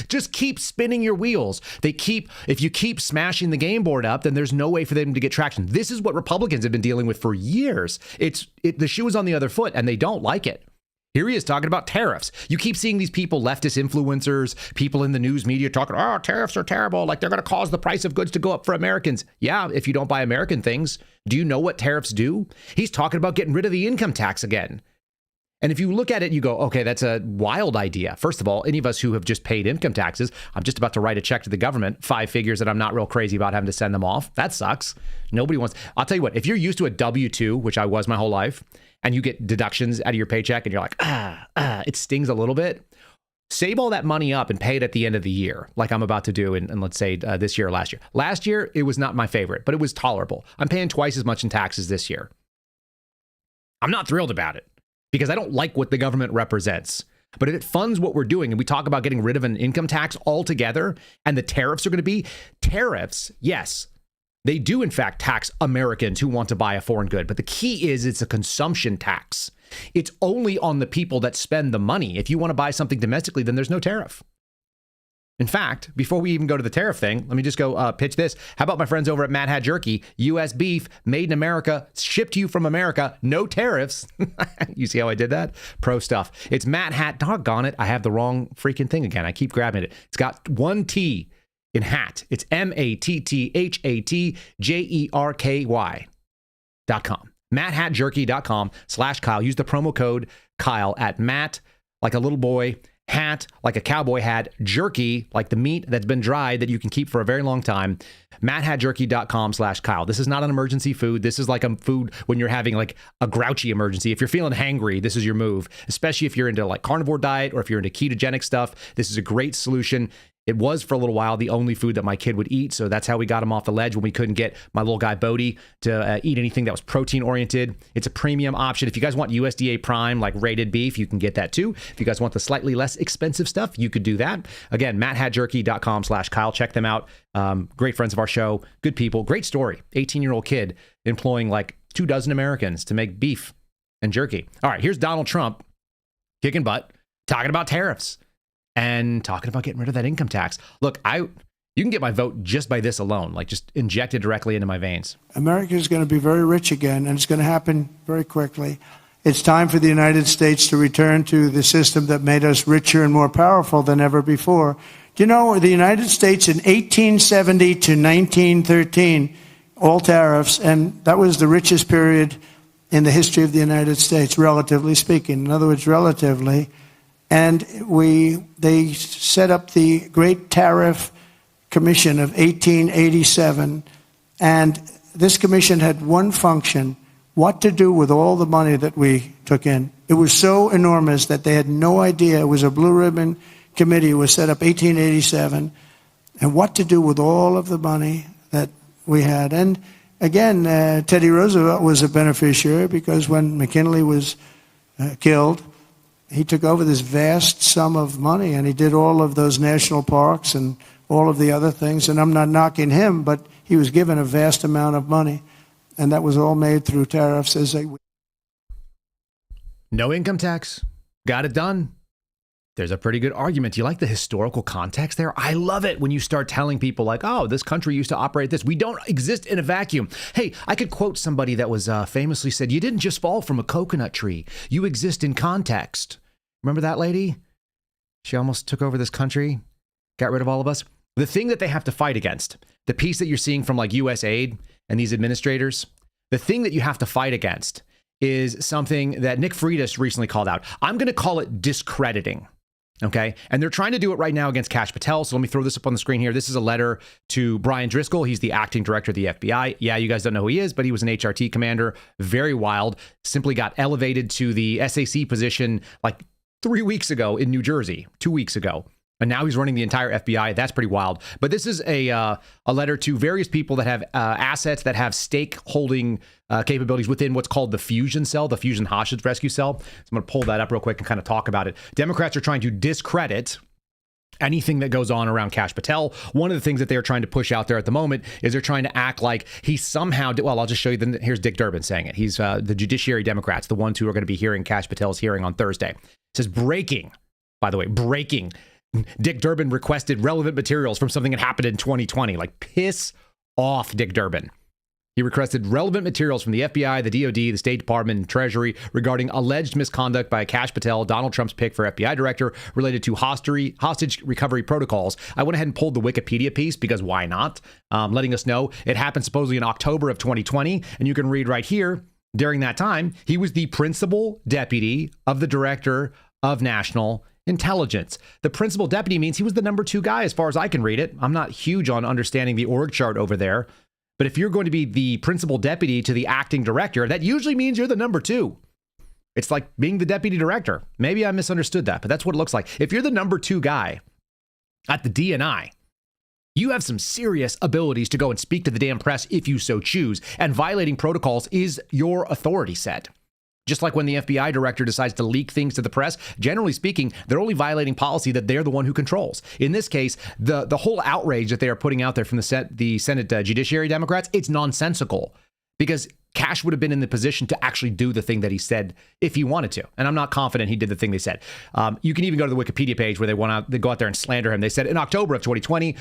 Just keep spinning your wheels. If you keep smashing the game board up, then there's no way for them to get traction. This is what Republicans have been dealing with for years. The shoe is on the other foot and they don't like it. Here he is talking about tariffs. You keep seeing these people, leftist influencers, people in the news media talking, oh, tariffs are terrible. Like they're going to cause the price of goods to go up for Americans. Yeah, if you don't buy American things. Do you know what tariffs do? He's talking about getting rid of the income tax again. And if you look at it, you go, okay, that's a wild idea. First of all, any of us who have just paid income taxes, I'm just about to write a check to the government, 5 figures that I'm not real crazy about having to send them off. That sucks. Nobody wants. I'll tell you what, if you're used to a W-2, which I was my whole life, and you get deductions out of your paycheck and you're like, it stings a little bit. Save all that money up and pay it at the end of the year, like I'm about to do in let's say this year or last year. Last year, it was not my favorite, but it was tolerable. I'm paying twice as much in taxes this year. I'm not thrilled about it because I don't like what the government represents. But if it funds what we're doing and we talk about getting rid of an income tax altogether and the tariffs are going to be tariffs, yes, they do, in fact, tax Americans who want to buy a foreign good. But the key is it's a consumption tax. It's only on the people that spend the money. If you want to buy something domestically, then there's no tariff. In fact, before we even go to the tariff thing, let me just go pitch this. How about my friends over at Mad Hat Jerky? U.S. beef, made in America, shipped to you from America, no tariffs. You see how I did that? Pro stuff. It's Mad Hat. Doggone it. I have the wrong freaking thing again. I keep grabbing it. It's got one T in hat. It's MATTHATJERKY.com. MattHatJerky.com/Kyle. Use the promo code Kyle at Matt, like a little boy, hat, like a cowboy hat, jerky, like the meat that's been dried that you can keep for a very long time. MattHatJerky.com/Kyle. This is not an emergency food. This is like a food when you're having like a grouchy emergency. If you're feeling hangry, this is your move, especially if you're into like carnivore diet or if you're into ketogenic stuff. This is a great solution. It was for a little while the only food that my kid would eat, so that's how we got him off the ledge when we couldn't get my little guy Bodie to eat anything that was protein oriented. It's a premium option. If you guys want USDA Prime, like rated beef, you can get that too. If you guys want the slightly less expensive stuff, you could do that. Again, MattHatJerky.com/Kyle. Check them out. Great friends of our show. Good people. Great story. 18-year-old kid employing like 24 Americans to make beef and jerky. All right, here's Donald Trump kicking butt, talking about tariffs. And talking about getting rid of that income tax. Look, you can get my vote just by this alone, like just inject it directly into my veins. America is going to be very rich again, and it's going to happen very quickly. It's time for the United States to return to the system that made us richer and more powerful than ever before. Do you know the United States in 1870 to 1913, all tariffs, and that was the richest period in the history of the United States, relatively speaking. In other words, relatively. And they set up the Great Tariff Commission of 1887. And this commission had one function, what to do with all the money that we took in. It was so enormous that they had no idea. It was a blue ribbon committee. It was set up 1887. And what to do with all of the money that we had. And again, Teddy Roosevelt was a beneficiary because when McKinley was killed, he took over this vast sum of money, and he did all of those national parks and all of the other things. And I'm not knocking him, but he was given a vast amount of money, and that was all made through tariffs. No income tax. Got it done. There's a pretty good argument. Do you like the historical context there? I love it when you start telling people like, oh, this country used to operate this. We don't exist in a vacuum. Hey, I could quote somebody that was famously said, you didn't just fall from a coconut tree. You exist in context. Remember that lady? She almost took over this country. got rid of all of us. The thing that they have to fight against, the piece that you're seeing from like USAID and these administrators, the thing that you have to fight against is something that Nick Freitas recently called out. I'm going to call it discrediting. Okay. And they're trying to do it right now against Kash Patel. So let me throw this up on the screen here. This is a letter to Brian Driscoll. He's the acting director of the FBI. Yeah, you guys don't know who he is, but he was an HRT commander. Very wild. Simply got elevated to the SAC position like 3 weeks ago in New Jersey, 2 weeks ago. And now he's running the entire FBI. That's pretty wild. But this is a letter to various people that have assets, that have stake holding capabilities within what's called the Fusion Cell, the Fusion Hostage Rescue Cell. So I'm going to pull that up real quick and kind of talk about it. Democrats are trying to discredit anything that goes on around Kash Patel. One of the things that they're trying to push out there at the moment is they're trying to act like he somehow did. Well, I'll just show you. Here's Dick Durbin saying it. He's the Judiciary Democrats, the ones who are going to be hearing Kash Patel's hearing on Thursday. It says breaking, by the way, breaking. Dick Durbin requested relevant materials from something that happened in 2020. Like, piss off, Dick Durbin. He requested relevant materials from the FBI, the DOD, the State Department, and Treasury regarding alleged misconduct by Kash Patel, Donald Trump's pick for FBI director, related to hostage recovery protocols. I went ahead and pulled the Wikipedia piece because why not? Letting us know it happened supposedly in October of 2020. And you can read right here, during that time, he was the principal deputy of the director of national intelligence. The principal deputy means he was the number 2 guy as far as I can read it. I'm not huge on understanding the org chart over there. But if you're going to be the principal deputy to the acting director, that usually means you're the number 2. It's like being the deputy director. Maybe I misunderstood that, but that's what it looks like. If you're the number 2 guy at the DNI, you have some serious abilities to go and speak to the damn press if you so choose. And violating protocols is your authority set. Just like when the FBI director decides to leak things to the press, generally speaking, they're only violating policy that they're the one who controls. In this case, the whole outrage that they are putting out there from the Senate Judiciary Democrats, it's nonsensical because Kash would have been in the position to actually do the thing that he said if he wanted to. And I'm not confident he did the thing they said. You can even go to the Wikipedia page where they go out there and slander him. They said in October of 2020,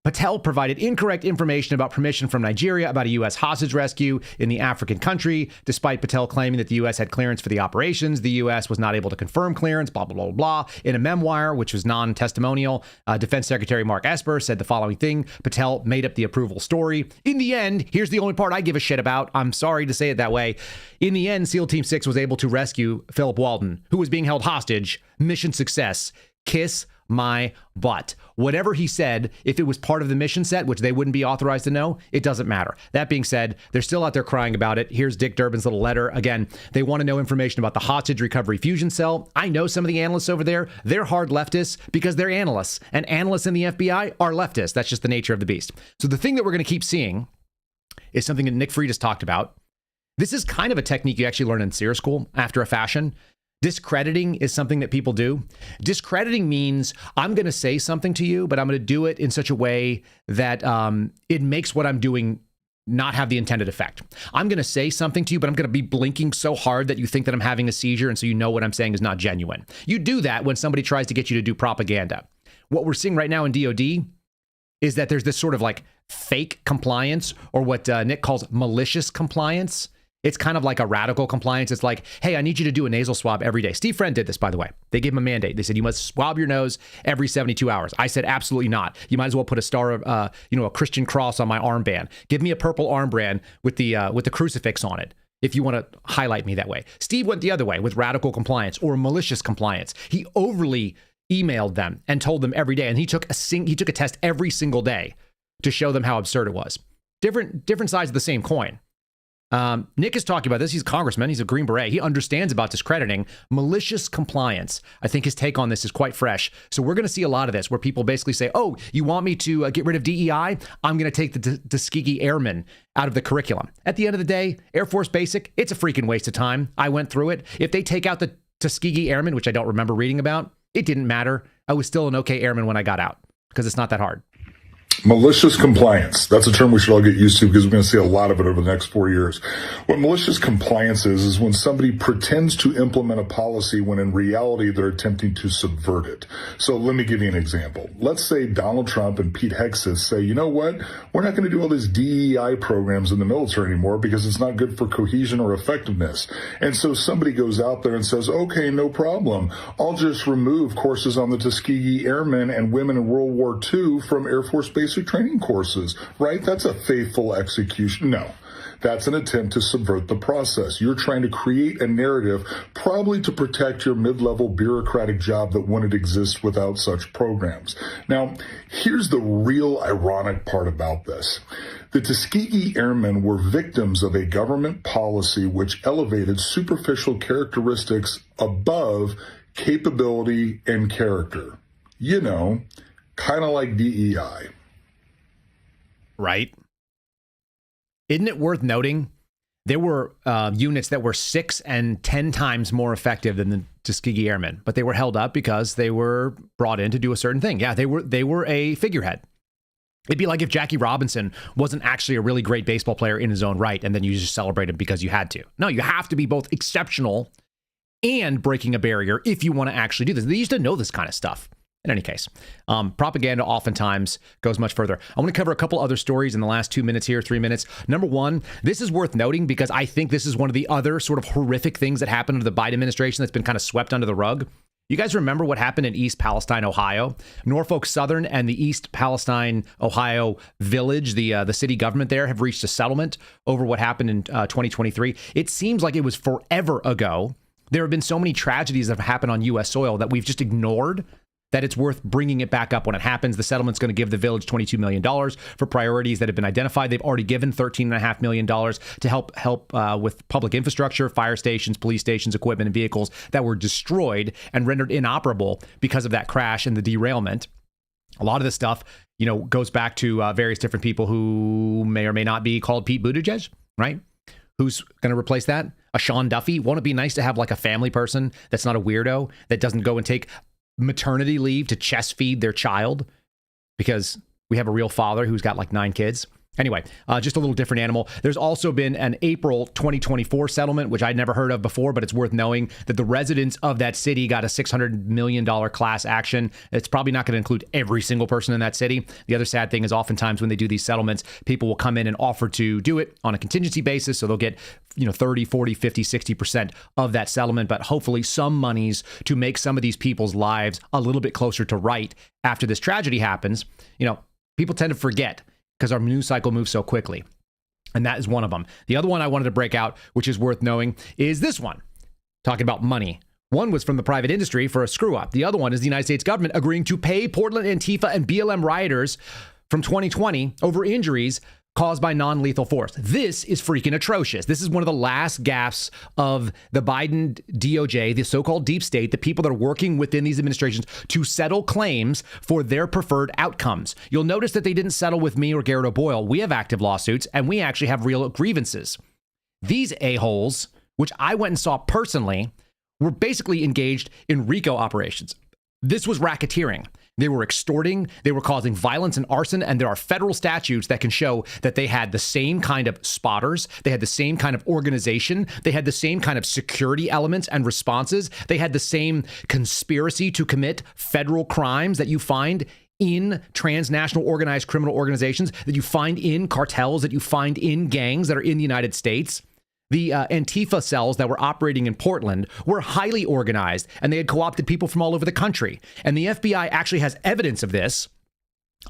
Patel provided incorrect information about permission from Nigeria about a U.S. hostage rescue in the African country. Despite Patel claiming that the U.S. had clearance for the operations, the U.S. was not able to confirm clearance, blah, blah, blah, blah. In a memoir, which was non-testimonial, Defense Secretary Mark Esper said the following thing: Patel made up the approval story. In the end, here's the only part I give a shit about. I'm sorry to say it that way. In the end, SEAL Team 6 was able to rescue Philip Walden, who was being held hostage. Mission success. Kiss my butt. Whatever he said, if it was part of the mission set, which they wouldn't be authorized to know, it doesn't matter. That being said, they're still out there crying about it. Here's Dick Durbin's little letter. Again, they want to know information about the hostage recovery fusion cell. I know some of the analysts over there. They're hard leftists because they're analysts, and analysts in the FBI are leftists. That's just the nature of the beast. So the thing that we're going to keep seeing is something that Nick Freitas talked about. This is kind of a technique you actually learn in SEER school after a fashion. Discrediting is something that people do. Discrediting means I'm going to say something to you, but I'm going to do it in such a way that it makes what I'm doing not have the intended effect. I'm going to say something to you, but I'm going to be blinking so hard that you think that I'm having a seizure, and so you know what I'm saying is not genuine. You do that when somebody tries to get you to do propaganda. What we're seeing right now in DOD is that there's this sort of like fake compliance, or what Nick calls malicious compliance. It's kind of like a radical compliance. It's like, hey, I need you to do a nasal swab every day. Steve Friend did this, by the way. They gave him a mandate. They said, you must swab your nose every 72 hours. I said, absolutely not. You might as well put a star of, a Christian cross on my armband. Give me a purple armband with the crucifix on it, if you want to highlight me that way. Steve went the other way with radical compliance or malicious compliance. He overly emailed them and told them every day. And he took a test every single day to show them how absurd it was. Different sides of the same coin. Nick is talking about this. He's a congressman. He's a Green Beret. He understands about discrediting. Malicious compliance. I think his take on this is quite fresh. So we're going to see a lot of this where people basically say, oh, you want me to get rid of DEI? I'm going to take the Tuskegee Airmen out of the curriculum. At the end of the day, Air Force Basic, it's a freaking waste of time. I went through it. If they take out the Tuskegee Airmen, which I don't remember reading about, it didn't matter. I was still an okay airman when I got out because it's not that hard. Malicious compliance. That's a term we should all get used to because we're going to see a lot of it over the next 4 years. What malicious compliance is when somebody pretends to implement a policy when in reality they're attempting to subvert it. So let me give you an example. Let's say Donald Trump and Pete Hegseth say, you know what? We're not going to do all these DEI programs in the military anymore because it's not good for cohesion or effectiveness. And so somebody goes out there and says, okay, no problem. I'll just remove courses on the Tuskegee Airmen and women in World War II from Air Force basic training courses, right? That's a faithful execution. No. That's an attempt to subvert the process. You're trying to create a narrative probably to protect your mid-level bureaucratic job that wouldn't exist without such programs. Now, here's the real ironic part about this. The Tuskegee Airmen were victims of a government policy which elevated superficial characteristics above capability and character. You know, kind of like DEI. Right. Isn't it worth noting there were units that were 6 and 10 times more effective than the Tuskegee Airmen, but they were held up because they were brought in to do a certain thing. Yeah, they were a figurehead. It'd be like if Jackie Robinson wasn't actually a really great baseball player in his own right, and then you just celebrate him because you had to. No, you have to be both exceptional and breaking a barrier if you want to actually do this. They used to know this kind of stuff. In any case, propaganda oftentimes goes much further. I want to cover a couple other stories in the last 2 minutes here, 3 minutes. Number one, this is worth noting because I think this is one of the other sort of horrific things that happened under the Biden administration that's been kind of swept under the rug. You guys remember what happened in East Palestine, Ohio? Norfolk Southern and the East Palestine, Ohio village, the city government there have reached a settlement over what happened in 2023. It seems like it was forever ago. There have been so many tragedies that have happened on U.S. soil that we've just ignored that it's worth bringing it back up when it happens. The settlement's going to give the village $22 million for priorities that have been identified. They've already given $13.5 million to help with public infrastructure, fire stations, police stations, equipment, and vehicles that were destroyed and rendered inoperable because of that crash and the derailment. A lot of this stuff, goes back to various different people who may or may not be called Pete Buttigieg, right? Who's going to replace that? A Sean Duffy? Won't it be nice to have like a family person that's not a weirdo, that doesn't go and take maternity leave to chest feed their child because we have a real father who's got like 9 kids. Anyway, just a little different animal. There's also been an April 2024 settlement, which I'd never heard of before, but it's worth knowing that the residents of that city got a $600 million class action. It's probably not going to include every single person in that city. The other sad thing is oftentimes when they do these settlements, people will come in and offer to do it on a contingency basis. So they'll get 30, 40, 50, 60% of that settlement, but hopefully some monies to make some of these people's lives a little bit closer to right after this tragedy happens. People tend to forget because our news cycle moves so quickly. And that is one of them. The other one I wanted to break out, which is worth knowing, is this one. Talking about money. One was from the private industry for a screw up. The other one is the United States government agreeing to pay Portland Antifa and BLM rioters from 2020 over injuries caused by non-lethal force. This is freaking atrocious. This is one of the last gaffes of the Biden DOJ, the so-called deep state, the people that are working within these administrations to settle claims for their preferred outcomes. You'll notice that they didn't settle with me or Garrett O'Boyle. We have active lawsuits and we actually have real grievances. These a-holes, which I went and saw personally, were basically engaged in RICO operations. This was racketeering. They were extorting, they were causing violence and arson, and there are federal statutes that can show that they had the same kind of spotters, they had the same kind of organization, they had the same kind of security elements and responses, they had the same conspiracy to commit federal crimes that you find in transnational organized criminal organizations, that you find in cartels, that you find in gangs that are in the United States. The Antifa cells that were operating in Portland were highly organized, and they had co-opted people from all over the country. And the FBI actually has evidence of this.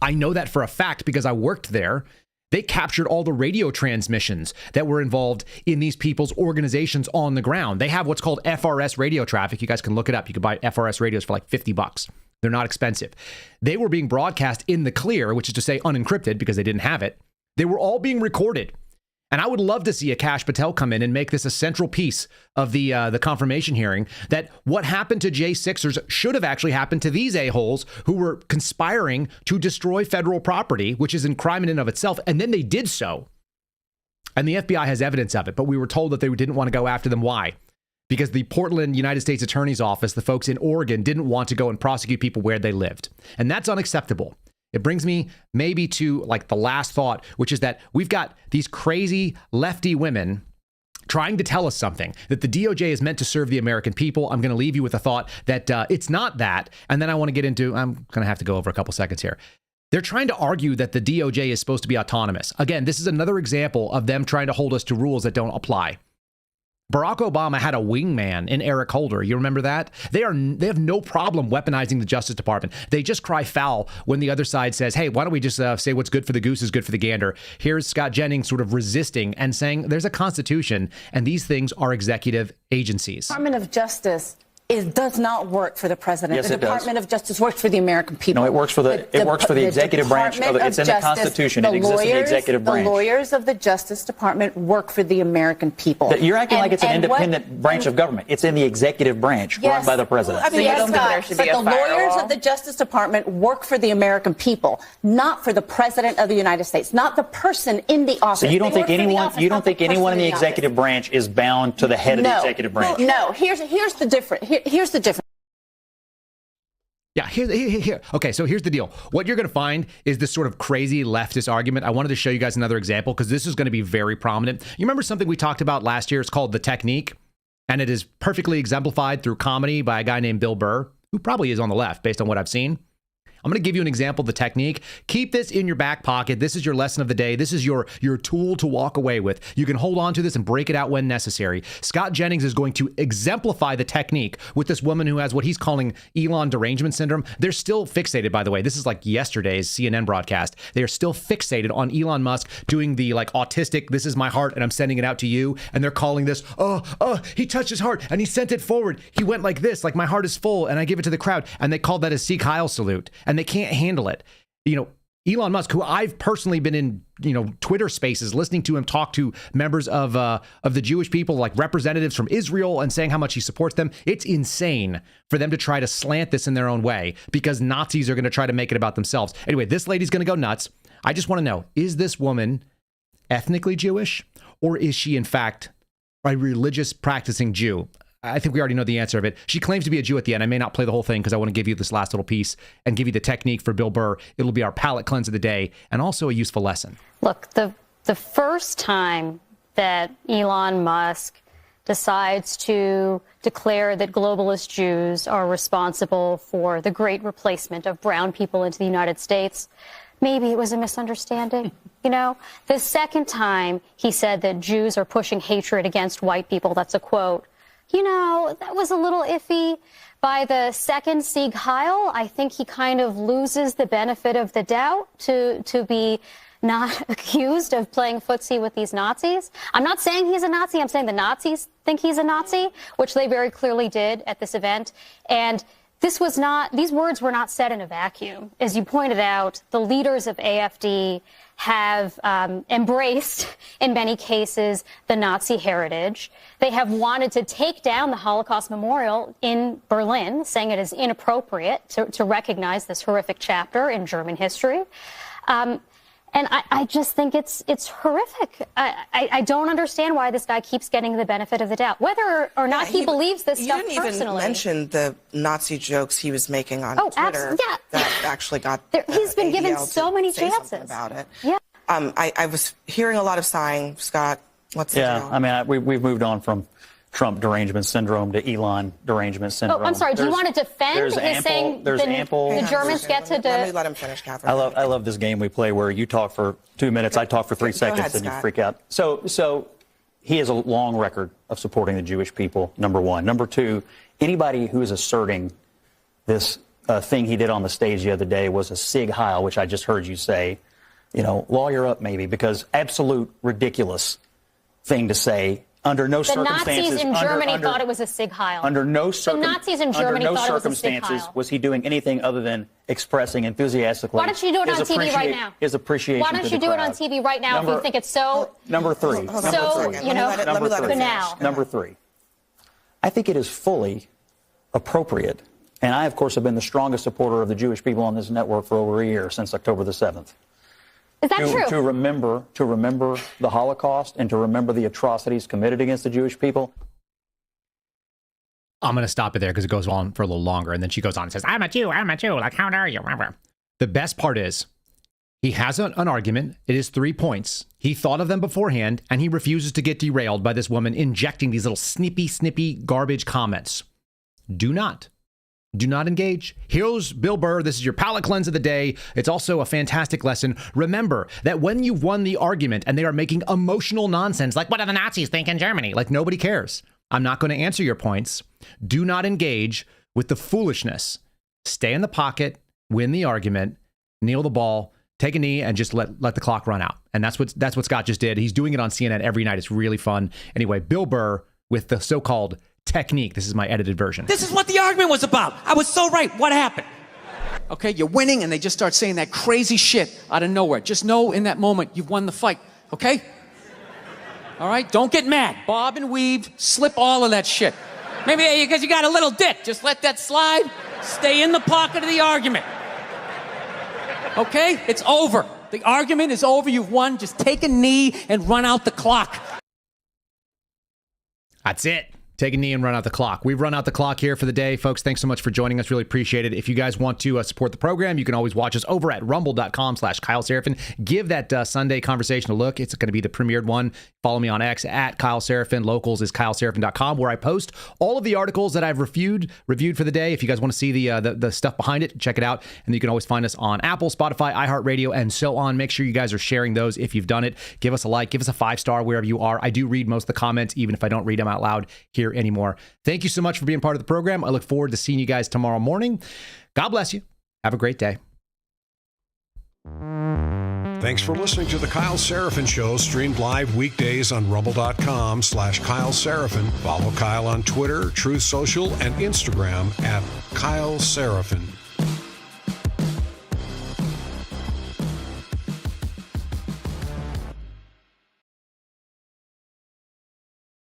I know that for a fact because I worked there. They captured all the radio transmissions that were involved in these people's organizations on the ground. They have what's called FRS radio traffic. You guys can look it up. You can buy FRS radios for like $50. They're not expensive. They were being broadcast in the clear, which is to say unencrypted because they didn't have it. They were all being recorded. And I would love to see Akash Patel come in and make this a central piece of the confirmation hearing that what happened to J6ers should have actually happened to these a-holes who were conspiring to destroy federal property, which is a crime in and of itself. And then they did so. And the FBI has evidence of it. But we were told that they didn't want to go after them. Why? Because the Portland United States Attorney's Office, the folks in Oregon, didn't want to go and prosecute people where they lived. And that's unacceptable. It brings me maybe to like the last thought, which is that we've got these crazy lefty women trying to tell us something, that the DOJ is meant to serve the American people. I'm going to leave you with a thought that it's not that. And then I want to get into, I'm going to have to go over a couple seconds here. They're trying to argue that the DOJ is supposed to be autonomous. Again, this is another example of them trying to hold us to rules that don't apply. Barack Obama had a wingman in Eric Holder. You remember that? They have no problem weaponizing the Justice Department. They just cry foul when the other side says, hey, why don't we just say what's good for the goose is good for the gander? Here's Scott Jennings sort of resisting and saying there's a constitution and these things are executive agencies. Department of Justice does not work for the president. Yes, the it does. Department of Justice works for the American people. No, it works for the executive branch. It's in the Constitution. It exists in the executive branch. The lawyers of the Justice Department work for the American people. You're acting like it's an independent branch of government. It's in the executive branch, run by the president. I mean, but the lawyers of the Justice Department work for the American people, not for the president of the United States, not the person in the office. So you don't think anyone in the executive branch is bound to the head of the executive branch? No. Here's the difference. Here's the difference. Yeah, here. Okay, so here's the deal. What you're going to find is this sort of crazy leftist argument. I wanted to show you guys another example because this is going to be very prominent. You remember something we talked about last year? It's called The Technique, and it is perfectly exemplified through comedy by a guy named Bill Burr, who probably is on the left based on what I've seen. I'm going to give you an example of The Technique. Keep this in your back pocket. This is your lesson of the day. This is your tool to walk away with. You can hold on to this and break it out when necessary. Scott Jennings is going to exemplify the technique with this woman who has what he's calling Elon derangement syndrome. They're still fixated, by the way. This is like yesterday's CNN broadcast. They are still fixated on Elon Musk doing the like autistic, this is my heart and I'm sending it out to you. And they're calling this, he touched his heart and he sent it forward. He went like this, like my heart is full and I give it to the crowd. And they called that a Sieg Heil salute. And they can't handle it. You know, Elon Musk, who I've personally been in, Twitter spaces, listening to him talk to members of the Jewish people, like representatives from Israel, and saying how much he supports them. It's insane for them to try to slant this in their own way because Nazis are going to try to make it about themselves. Anyway, this lady's going to go nuts. I just want to know, is this woman ethnically Jewish or is she in fact a religious practicing Jew? I think we already know the answer of it. She claims to be a Jew at the end. I may not play the whole thing because I want to give you this last little piece and give you the technique for Bill Burr. It'll be our palate cleanse of the day and also a useful lesson. Look, the first time that Elon Musk decides to declare that globalist Jews are responsible for the great replacement of brown people into the United States, maybe it was a misunderstanding. The second time he said that Jews are pushing hatred against white people, that's a quote. That was a little iffy. By the second Sieg Heil, I think he kind of loses the benefit of the doubt to be not accused of playing footsie with these Nazis. I'm not saying he's a Nazi. I'm saying the Nazis think he's a Nazi, which they very clearly did at this event. And these words were not said in a vacuum. As you pointed out, the leaders of AfD have embraced, in many cases, the Nazi heritage. They have wanted to take down the Holocaust Memorial in Berlin, saying it is inappropriate to recognize this horrific chapter in German history. And I just think it's horrific. I don't understand why this guy keeps getting the benefit of the doubt, whether or not he believes this stuff personally. You didn't even mention the Nazi jokes he was making on Twitter. That actually got he's been given so many chances about it. Yeah. I was hearing a lot of sighing. Scott, what's the deal? I mean, we've moved on from Trump derangement syndrome to Elon derangement syndrome. Oh, I'm sorry. Do you want to defend his saying the Germans get to... Let me let him finish, Catherine. I love this game we play where you talk for 2 minutes, I talk for 3 seconds, and you freak out. So he has a long record of supporting the Jewish people, number one. Number two, anybody who is asserting this thing he did on the stage the other day was a Sieg Heil, which I just heard you say, lawyer up maybe, because absolute ridiculous thing to say. Under no circumstances. The Nazis in Germany thought it was a Sieg Heil. Under no circumstances was he doing anything other than expressing enthusiastically. Why don't you do it on TV right now? His appreciation. Why don't you do it on TV right now if you think it's so? Number three. Banal. Number three. I think it is fully appropriate, and I of course have been the strongest supporter of the Jewish people on this network for over a year, since October the 7th. Is that true? To remember the Holocaust and to remember the atrocities committed against the Jewish people. I'm going to stop it there because it goes on for a little longer. And then she goes on and says, I'm a Jew. Like, how dare you? The best part is he has an argument. It is 3 points. He thought of them beforehand, and he refuses to get derailed by this woman injecting these little snippy garbage comments. Do not engage. Here's Bill Burr. This is your palate cleanse of the day. It's also a fantastic lesson. Remember that when you've won the argument and they are making emotional nonsense, like, what do the Nazis think in Germany? Like, nobody cares. I'm not going to answer your points. Do not engage with the foolishness. Stay in the pocket, win the argument, kneel the ball, take a knee, and just let the clock run out. And that's what Scott just did. He's doing it on CNN every night. It's really fun. Anyway, Bill Burr with the so-called technique. This is my edited version. This is what the argument was about. I was so right. What happened? Okay, you're winning, and they just start saying that crazy shit out of nowhere. Just know in that moment you've won the fight, okay? All right? Don't get mad. Bob and weave, slip all of that shit. Maybe because you got a little dick. Just let that slide. Stay in the pocket of the argument. Okay? It's over. The argument is over. You've won. Just take a knee and run out the clock. That's it. Take a knee and run out the clock. We've run out the clock here for the day, folks. Thanks so much for joining us. Really appreciate it. If you guys want to support the program, you can always watch us over at rumble.com/Kyle Seraphin. Give that Sunday conversation a look. It's going to be the premiered one. Follow me on X at Kyle Seraphin. Locals is KyleSeraphin.com, where I post all of the articles that I've reviewed for the day. If you guys want to see the stuff behind it, check it out. And you can always find us on Apple, Spotify, iHeartRadio, and so on. Make sure you guys are sharing those if you've done it. Give us a like. Give us a 5-star wherever you are. I do read most of the comments, even if I don't read them out loud here anymore. Thank you so much for being part of the program. I look forward to seeing you guys tomorrow morning. God bless you. Have a great day. Thanks for listening to the Kyle Seraphin Show, streamed live weekdays on rumble.com/Kyle Seraphin. Follow Kyle on Twitter, Truth Social, and Instagram at Kyle Seraphin.